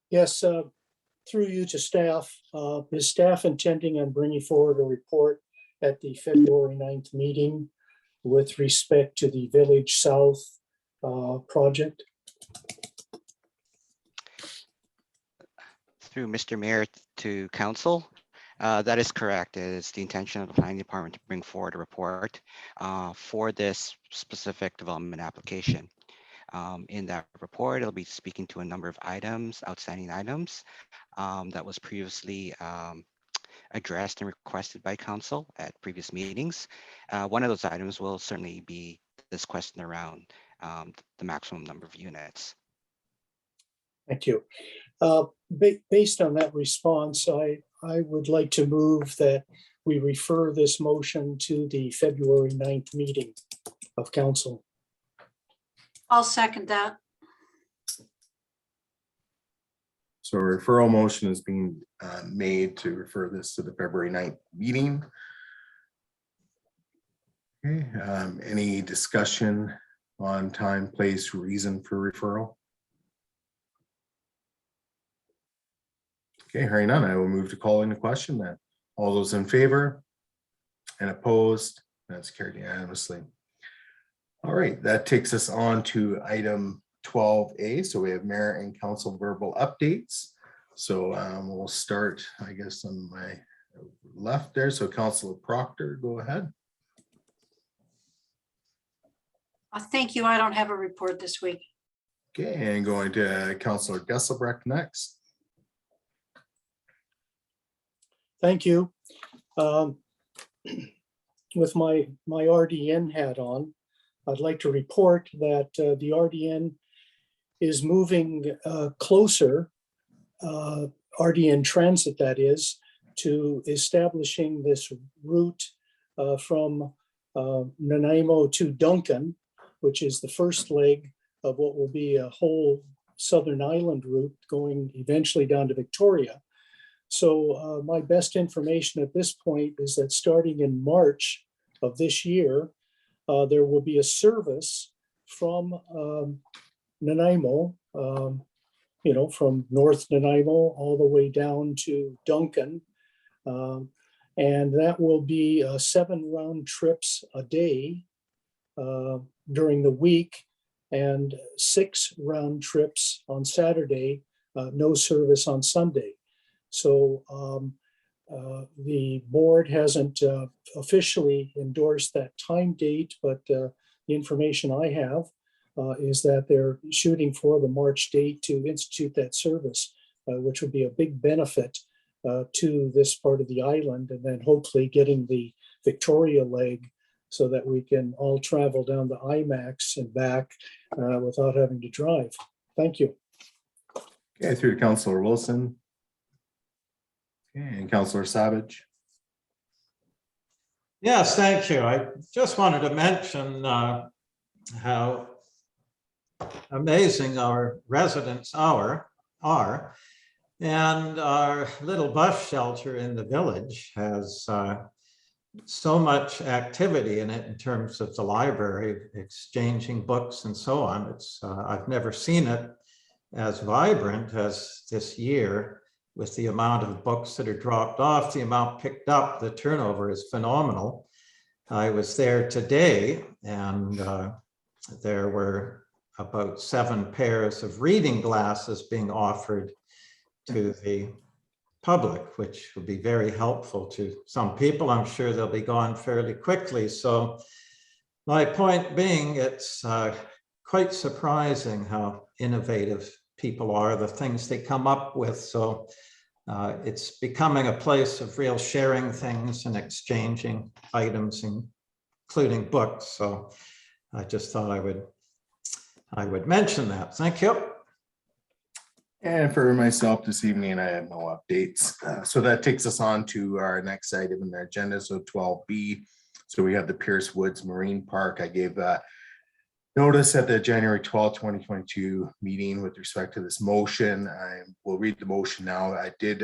Yes, through you to staff, is staff intending on bringing forward a report at the February 9th meeting with respect to the Village South project? Through Mr. Mayor to council, that is correct. It is the intention of the planning department to bring forward a report for this specific development application. In that report, it'll be speaking to a number of items, outstanding items that was previously addressed and requested by council at previous meetings. One of those items will certainly be this question around the maximum number of units. Thank you. Based on that response, I would like to move that we refer this motion to the February 9th meeting of council. I'll second that. So a referral motion is being made to refer this to the February 9th meeting. Okay, any discussion on time, place, reason for referral? Okay, hearing none, I will move to call into question then. All those in favor and opposed, that's carried unanimously. All right, that takes us on to item 12A. So we have mayor and council verbal updates. So we'll start, I guess, on my left there. So Councilor Proctor, go ahead. Thank you. I don't have a report this week. Okay, and going to Councilor Gusselbreck next. Thank you. With my RDN hat on, I'd like to report that the RDN is moving closer, RDN Transit that is, to establishing this route from Nanaimo to Duncan, which is the first leg of what will be a whole Southern Island route going eventually down to Victoria. So my best information at this point is that starting in March of this year, there will be a service from Nanaimo, from North Nanaimo all the way down to Duncan. And that will be 7 round trips a day during the week and 6 round trips on Saturday, no service on Sunday. So the board hasn't officially endorsed that time date, but the information I have is that they're shooting for the March date to institute that service, which would be a big benefit to this part of the island, and then hopefully getting the Victoria leg so that we can all travel down to IMAX and back without having to drive. Thank you. Okay, through to Councilor Wilson. Okay, and Councilor Savage. Yes, thank you. I just wanted to mention how amazing our residents are. And our little bus shelter in the village has so much activity in it in terms of the library, exchanging books and so on. It's I've never seen it as vibrant as this year. with the amount of books that are dropped off, the amount picked up, the turnover is phenomenal. I was there today, and there were about 7 pairs of reading glasses being offered to the public, which will be very helpful to some people. I'm sure they'll be gone fairly quickly. So my point being, it's quite surprising how innovative people are, the things they come up with. So it's becoming a place of real sharing things and exchanging items, including books. So I just thought I would mention that. Thank you. And for myself this evening, I have no updates. So that takes us on to our next item in the agenda, so 12B. So we have the Pierce Woods Marine Park. I gave notice at the January 12, 2022 meeting with respect to this motion. I will read the motion now. I did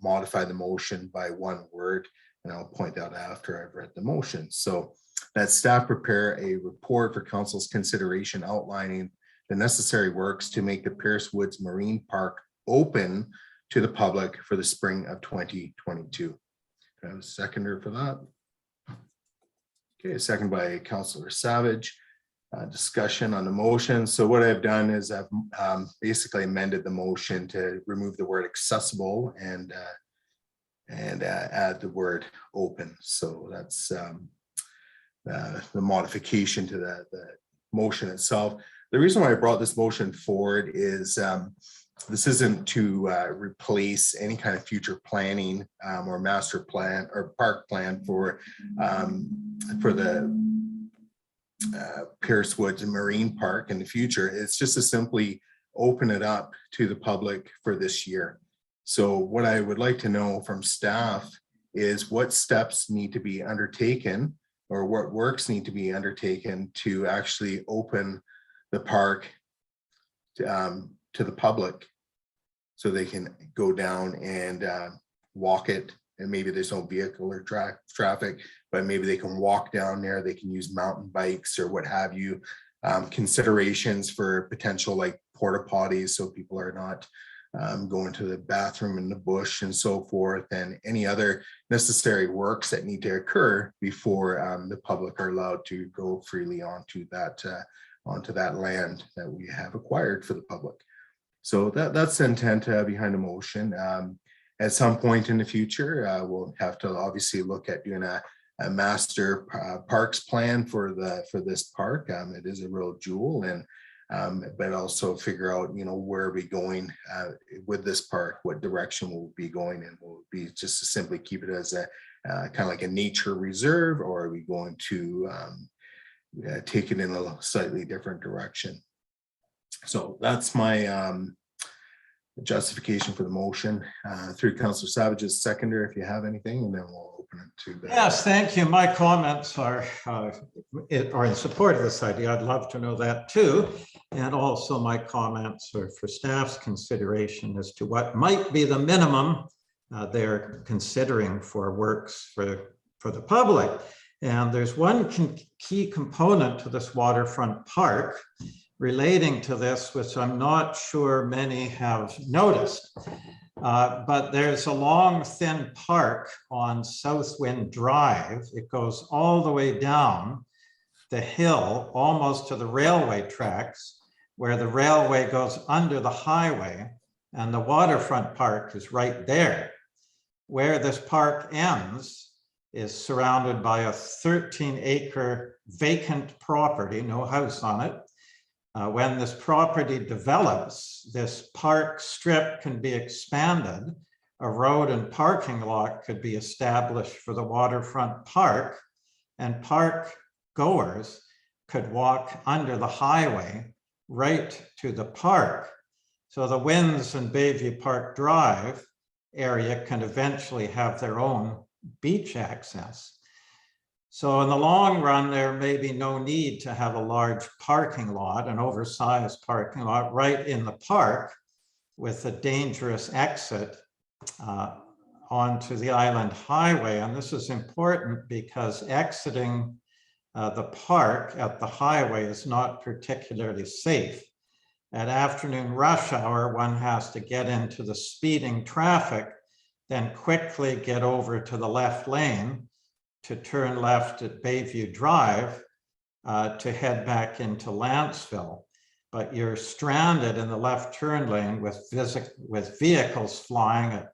modify the motion by 1 word, and I'll point out after I've read the motion. So that staff prepare a report for council's consideration outlining the necessary works to make the Pierce Woods Marine Park open to the public for the spring of 2022. I have a seconder for that. Okay, a second by Councillor Savage. Discussion on the motion. So what I've done is I've basically amended the motion to remove the word accessible and add the word open. So that's the modification to the motion itself. The reason why I brought this motion forward is this isn't to replace any kind of future planning or master plan or park plan for the Pierce Woods and Marine Park in the future. It's just to simply open it up to the public for this year. So what I would like to know from staff is what steps need to be undertaken or what works need to be undertaken to actually open the park to the public so they can go down and walk it. And maybe there's no vehicle or traffic, but maybe they can walk down there. They can use mountain bikes or what have you. Considerations for potential like porta potties, so people are not going to the bathroom in the bush and so forth, and any other necessary works that need to occur before the public are allowed to go freely onto that land that we have acquired for the public. So that's the intent behind the motion. At some point in the future, we'll have to obviously look at doing a master parks plan for this park. It is a real jewel, and but also figure out, where are we going with this park? What direction will we be going in? Will it be just to simply keep it as a kind of like a nature reserve, or are we going to take it in a slightly different direction? So that's my justification for the motion. Through Councillor Savage's seconder, if you have anything, and then we'll open it to the. Yes, thank you. My comments are in support of this idea. I'd love to know that too. And also my comments are for staff's consideration as to what might be the minimum they're considering for works for the public. And there's one key component to this waterfront park relating to this, which I'm not sure many have noticed, but there's a long, thin park on Southwind Drive. It goes all the way down the hill, almost to the railway tracks, where the railway goes under the highway, and the waterfront park is right there. Where this park ends is surrounded by a 13-acre vacant property, no house on it. When this property develops, this park strip can be expanded. A road and parking lot could be established for the waterfront park, and park goers could walk under the highway right to the park. So the Winds and Bayview Park Drive area can eventually have their own beach access. So in the long run, there may be no need to have a large parking lot, an oversized parking lot right in the park with a dangerous exit onto the island highway. And this is important because exiting the park at the highway is not particularly safe. at afternoon rush hour, one has to get into the speeding traffic, then quickly get over to the left lane to turn left at Bayview Drive to head back into Lantzville. But you're stranded in the left turn lane with vehicles flying at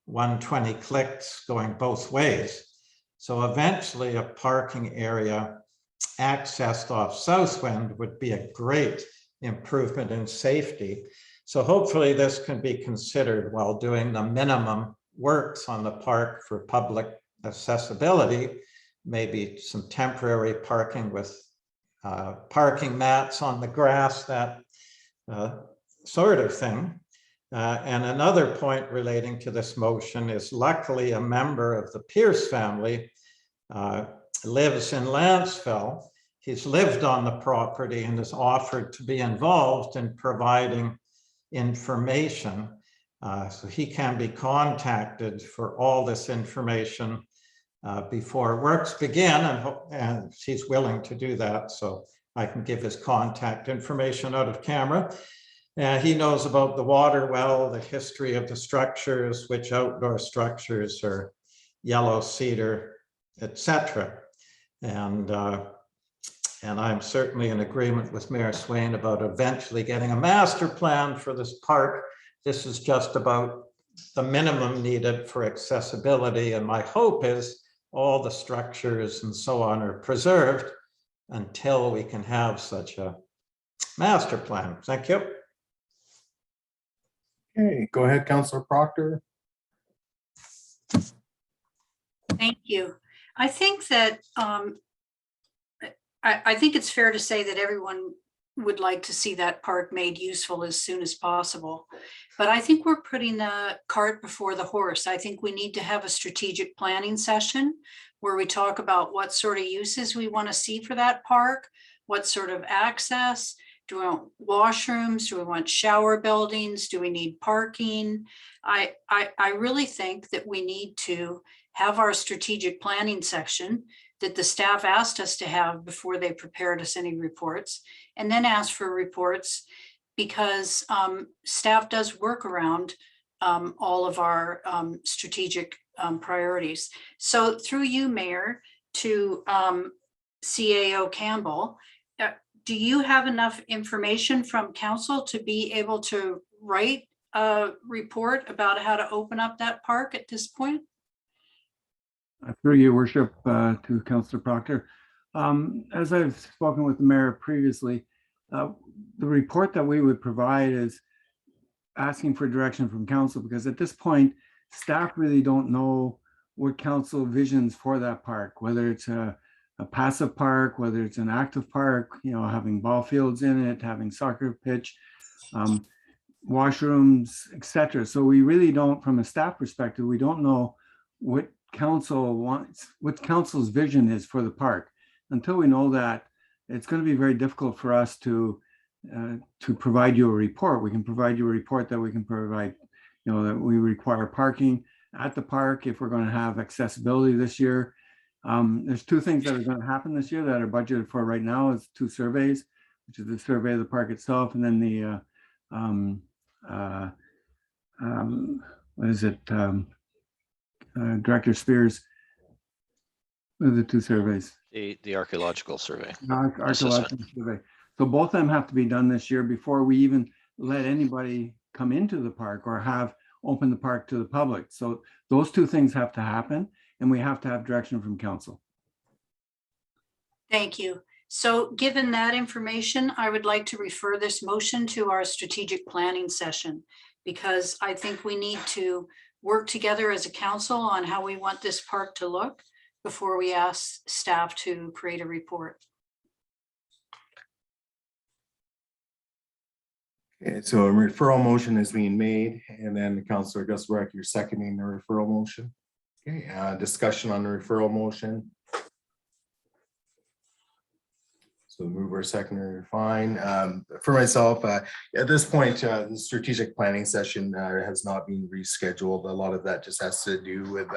120 clicks going both ways. So eventually a parking area accessed off Southwind would be a great improvement in safety. So hopefully this can be considered while doing the minimum works on the park for public accessibility, maybe some temporary parking with parking mats on the grass, that sort of thing. And another point relating to this motion is luckily a member of the Pierce family lives in Lantzville. He's lived on the property and has offered to be involved in providing information. So he can be contacted for all this information before works begin, and he's willing to do that. So I can give his contact information out of camera. He knows about the water well, the history of the structures, which outdoor structures are yellow cedar, etc. And I'm certainly in agreement with Mayor Swain about eventually getting a master plan for this park. This is just about the minimum needed for accessibility. And my hope is all the structures and so on are preserved until we can have such a master plan. Thank you. Okay, go ahead, Councillor Proctor. Thank you. I think that I think it's fair to say that everyone would like to see that park made useful as soon as possible. But I think we're putting the cart before the horse. I think we need to have a strategic planning session where we talk about what sort of uses we want to see for that park, what sort of access. Do we want washrooms? Do we want shower buildings? Do we need parking? I really think that we need to have our strategic planning section that the staff asked us to have before they prepared us any reports, and then ask for reports because staff does work around all of our strategic priorities. So through you, Mayor, to CAO Campbell, do you have enough information from council to be able to write a report about how to open up that park at this point? Through your worship to Councillor Proctor. As I've spoken with the mayor previously, the report that we would provide is asking for direction from council, because at this point, staff really don't know what council visions for that park, whether it's a passive park, whether it's an active park, you know, having ball fields in it, having soccer pitch, washrooms, etc. So we really don't, from a staff perspective, we don't know what council wants, what council's vision is for the park. Until we know that, it's going to be very difficult for us to provide you a report. We can provide you a report that we can provide, you know, that we require parking at the park if we're going to have accessibility this year. There's two things that are going to happen this year that are budgeted for right now. Is two surveys, which is the survey of the park itself, and then the what is it? Director Spears, what are the two surveys? The archaeological survey. Archaeological survey. So both of them have to be done this year before we even let anybody come into the park or have open the park to the public. So those two things have to happen, and we have to have direction from council. Thank you. So given that information, I would like to refer this motion to our strategic planning session, because I think we need to work together as a council on how we want this park to look before we ask staff to create a report. Okay, so a referral motion is being made, and then Councillor Gusbrack, you're seconding the referral motion. Okay, discussion on the referral motion. So the mover, seconder, fine. For myself, at this point, the strategic planning session has not been rescheduled. A lot of that just has to do with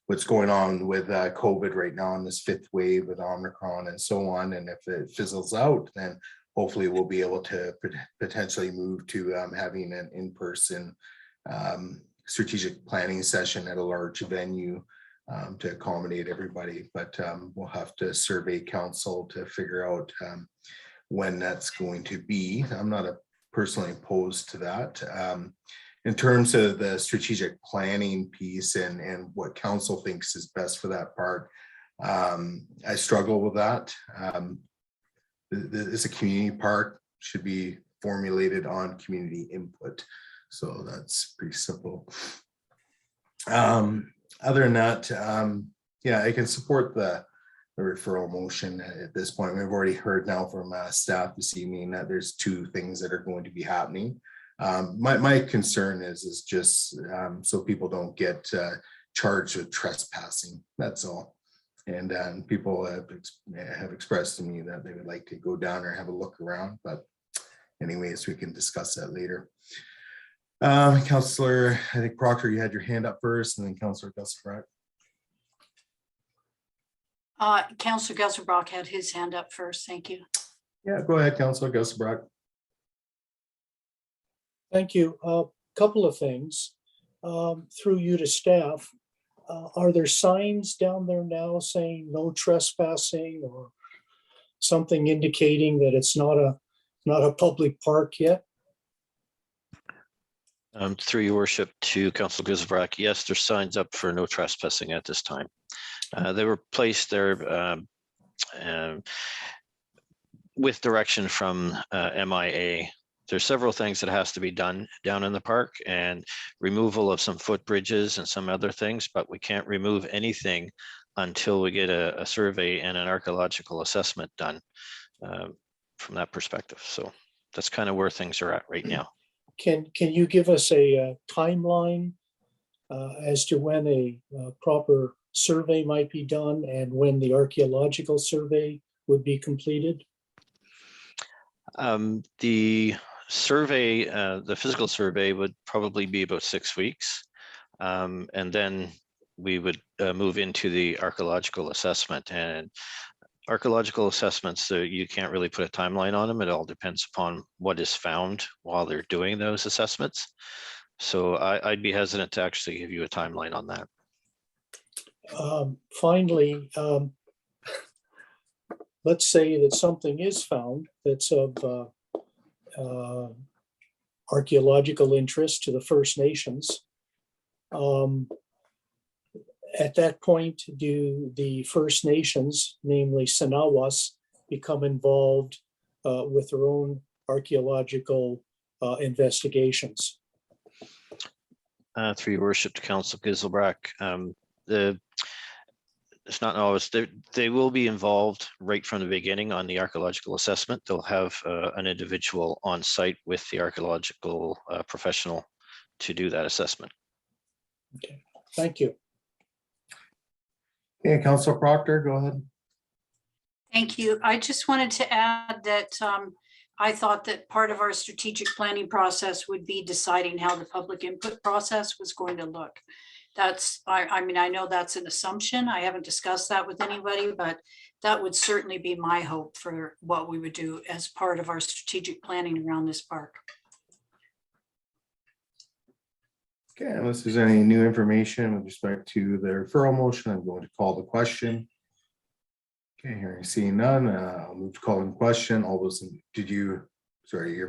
what's going on with COVID right now in this fifth wave with Omicron and so on. And if it fizzles out, then hopefully we'll be able to potentially move to having an in-person strategic planning session at a large venue to accommodate everybody. But we'll have to survey council to figure out when that's going to be. I'm not personally opposed to that. In terms of the strategic planning piece and what council thinks is best for that part, I struggle with that. It's a community park, should be formulated on community input. So that's pretty simple. Other than that, yeah, I can support the referral motion at this point. We've already heard now from staff this evening that there's 2 things that are going to be happening. My concern is just so people don't get charged with trespassing. That's all. And people have expressed to me that they would like to go down or have a look around. But anyways, we can discuss that later. Councillor, I think Proctor, you had your hand up first, and then Councillor Gusselbrock. Councillor Gusselbrock had his hand up first. Thank you. Yeah, go ahead, Councillor Gusselbrock. Thank you. A couple of things through you to staff. Are there signs down there now saying no trespassing or something indicating that it's not a public park yet? Through your worship to Council Gusselbrock, yes, there's signs up for no trespassing at this time. They were placed there with direction from MIA. There's several things that has to be done down in the park, and removal of some footbridges and some other things, but we can't remove anything until we get a survey and an archaeological assessment done from that perspective. So that's kind of where things are at right now. Can you give us a timeline as to when a proper survey might be done and when the archaeological survey would be completed? The survey, the physical survey would probably be about 6 weeks. And then we would move into the archaeological assessment. And archaeological assessments, so you can't really put a timeline on them. It all depends upon what is found while they're doing those assessments. So I'd be hesitant to actually give you a timeline on that. Finally, let's say that something is found that's of archaeological interest to the First Nations. At that point, do the First Nations, namely Sanawas, become involved with their own archaeological investigations? Through your worship to Council Gusselbrock, it's not always, they will be involved right from the beginning on the archaeological assessment. They'll have an individual on site with the archaeological professional to do that assessment. Okay, thank you. Okay, Councillor Proctor, go ahead. Thank you. I just wanted to add that I thought that part of our strategic planning process would be deciding how the public input process was going to look. That's, I mean, I know that's an assumption. I haven't discussed that with anybody, but that would certainly be my hope for what we would do as part of our strategic planning around this park. Okay, unless there's any new information with respect to the referral motion, I'm going to call the question. Okay, hearing seeing none, I'll move to call in question. All those in, you're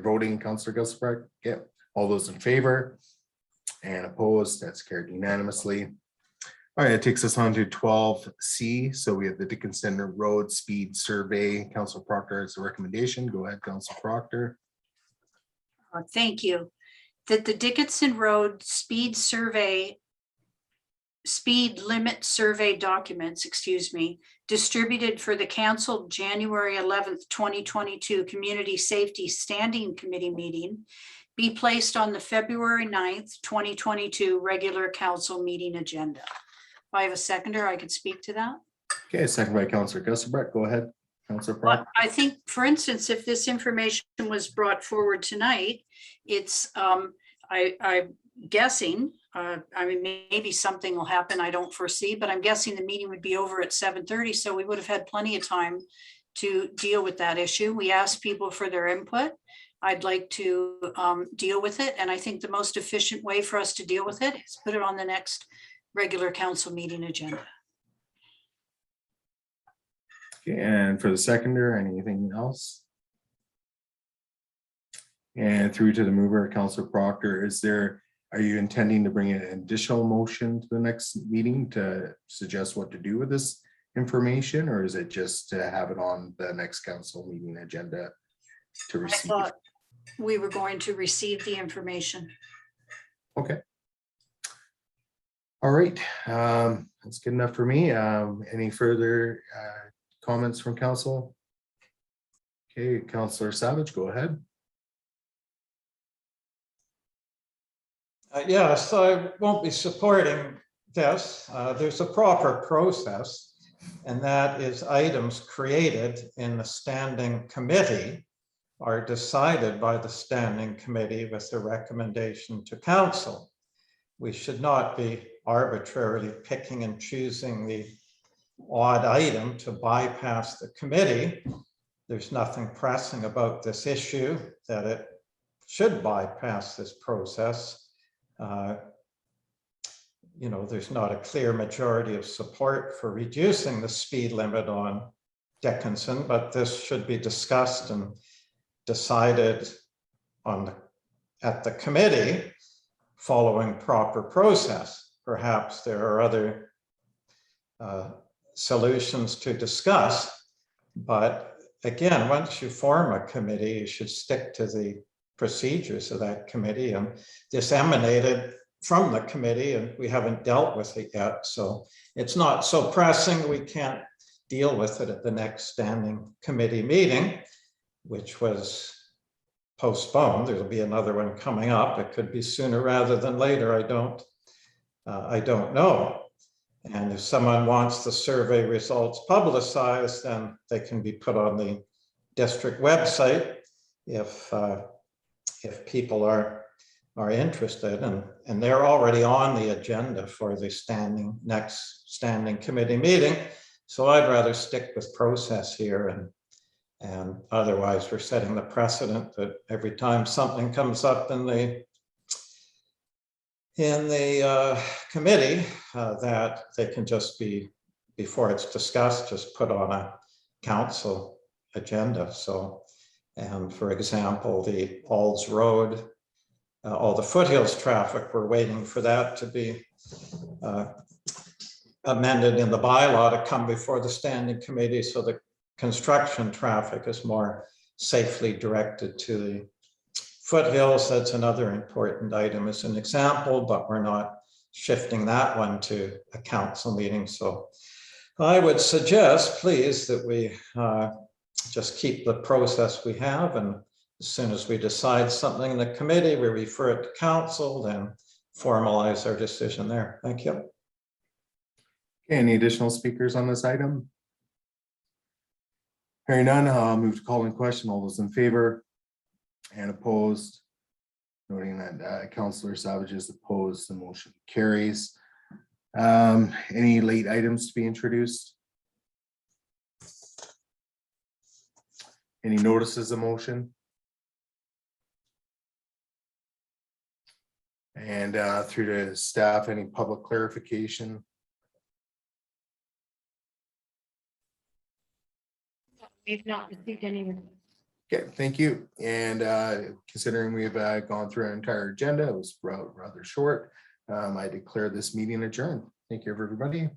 voting, Councillor Gusselbrock? Yep. All those in favor and opposed, that's carried unanimously. All right, it takes us on to 12C. So we have the Dickinson Road Speed Survey. Councillor Proctor has a recommendation. Go ahead, Councillor Proctor. Thank you. That the Dickinson Road speed limit survey documents, distributed for the Council January 11th, 2022 Community Safety Standing Committee meeting be placed on the February 9th, 2022 regular council meeting agenda. If I have a seconder, I could speak to that. Okay, second by Councillor Gusselbrock. Go ahead, Councillor Proctor. I think, for instance, if this information was brought forward tonight, it's, I'm guessing, I mean, maybe something will happen, I don't foresee, but I'm guessing the meeting would be over at 7:30, so we would have had plenty of time to deal with that issue. We asked people for their input. I'd like to deal with it. And I think the most efficient way for us to deal with it is put it on the next regular council meeting agenda. Okay, and for the seconder, anything else? And through to the mover, Councillor Proctor, are you intending to bring an additional motion to the next meeting to suggest what to do with this information, or is it just to have it on the next council meeting agenda to I receive? thought we were going to receive the information. Okay. All right, that's good enough for me. Any further comments from council? Okay, Councillor Savage, go ahead. Yes, I won't be supporting this. There's a proper process, and that is items created in the standing committee are decided by the standing committee with the recommendation to council. We should not be arbitrarily picking and choosing the odd item to bypass the committee. There's nothing pressing about this issue that it should bypass this process. There's not a clear majority of support for reducing the speed limit on Dickinson, but this should be discussed and decided at the committee following proper process. Perhaps there are other solutions to discuss, but again, once you form a committee, you should stick to the procedures of that committee, and this emanated from the committee and we haven't dealt with it yet. So it's not so pressing. We can't deal with it at the next standing committee meeting, which was postponed. There'll be another one coming up. It could be sooner rather than later. I don't know. And if someone wants the survey results publicized, then they can be put on the district website if people are interested, and they're already on the agenda for the next standing committee meeting. So I'd rather stick with process here, and otherwise we're setting the precedent that every time something comes up in the committee, that they can just be, before it's discussed, just put on a council agenda. So, and for example, the Alds Road, all the foothills traffic, we're waiting for that to be amended in the bylaw to come before the standing committee, so the construction traffic is more safely directed to the foothills. That's another important item as an example, but we're not shifting that one to a council meeting. So I would suggest, please, that we just keep the process we have, and as soon as we decide something in the committee, we refer it to council, then formalize our decision there. Thank you. Any additional speakers on this item? Hearing none, I'll move to call in question. All those in favor and opposed? Noting that Councillor Savage is opposed, the motion carries. Any late items to be introduced? Any notices of motion? And through to staff, any public clarification? We've not received any. Okay, thank you. And considering we've gone through our entire agenda, it was rather short. I declare this meeting adjourned. Thank you, everybody.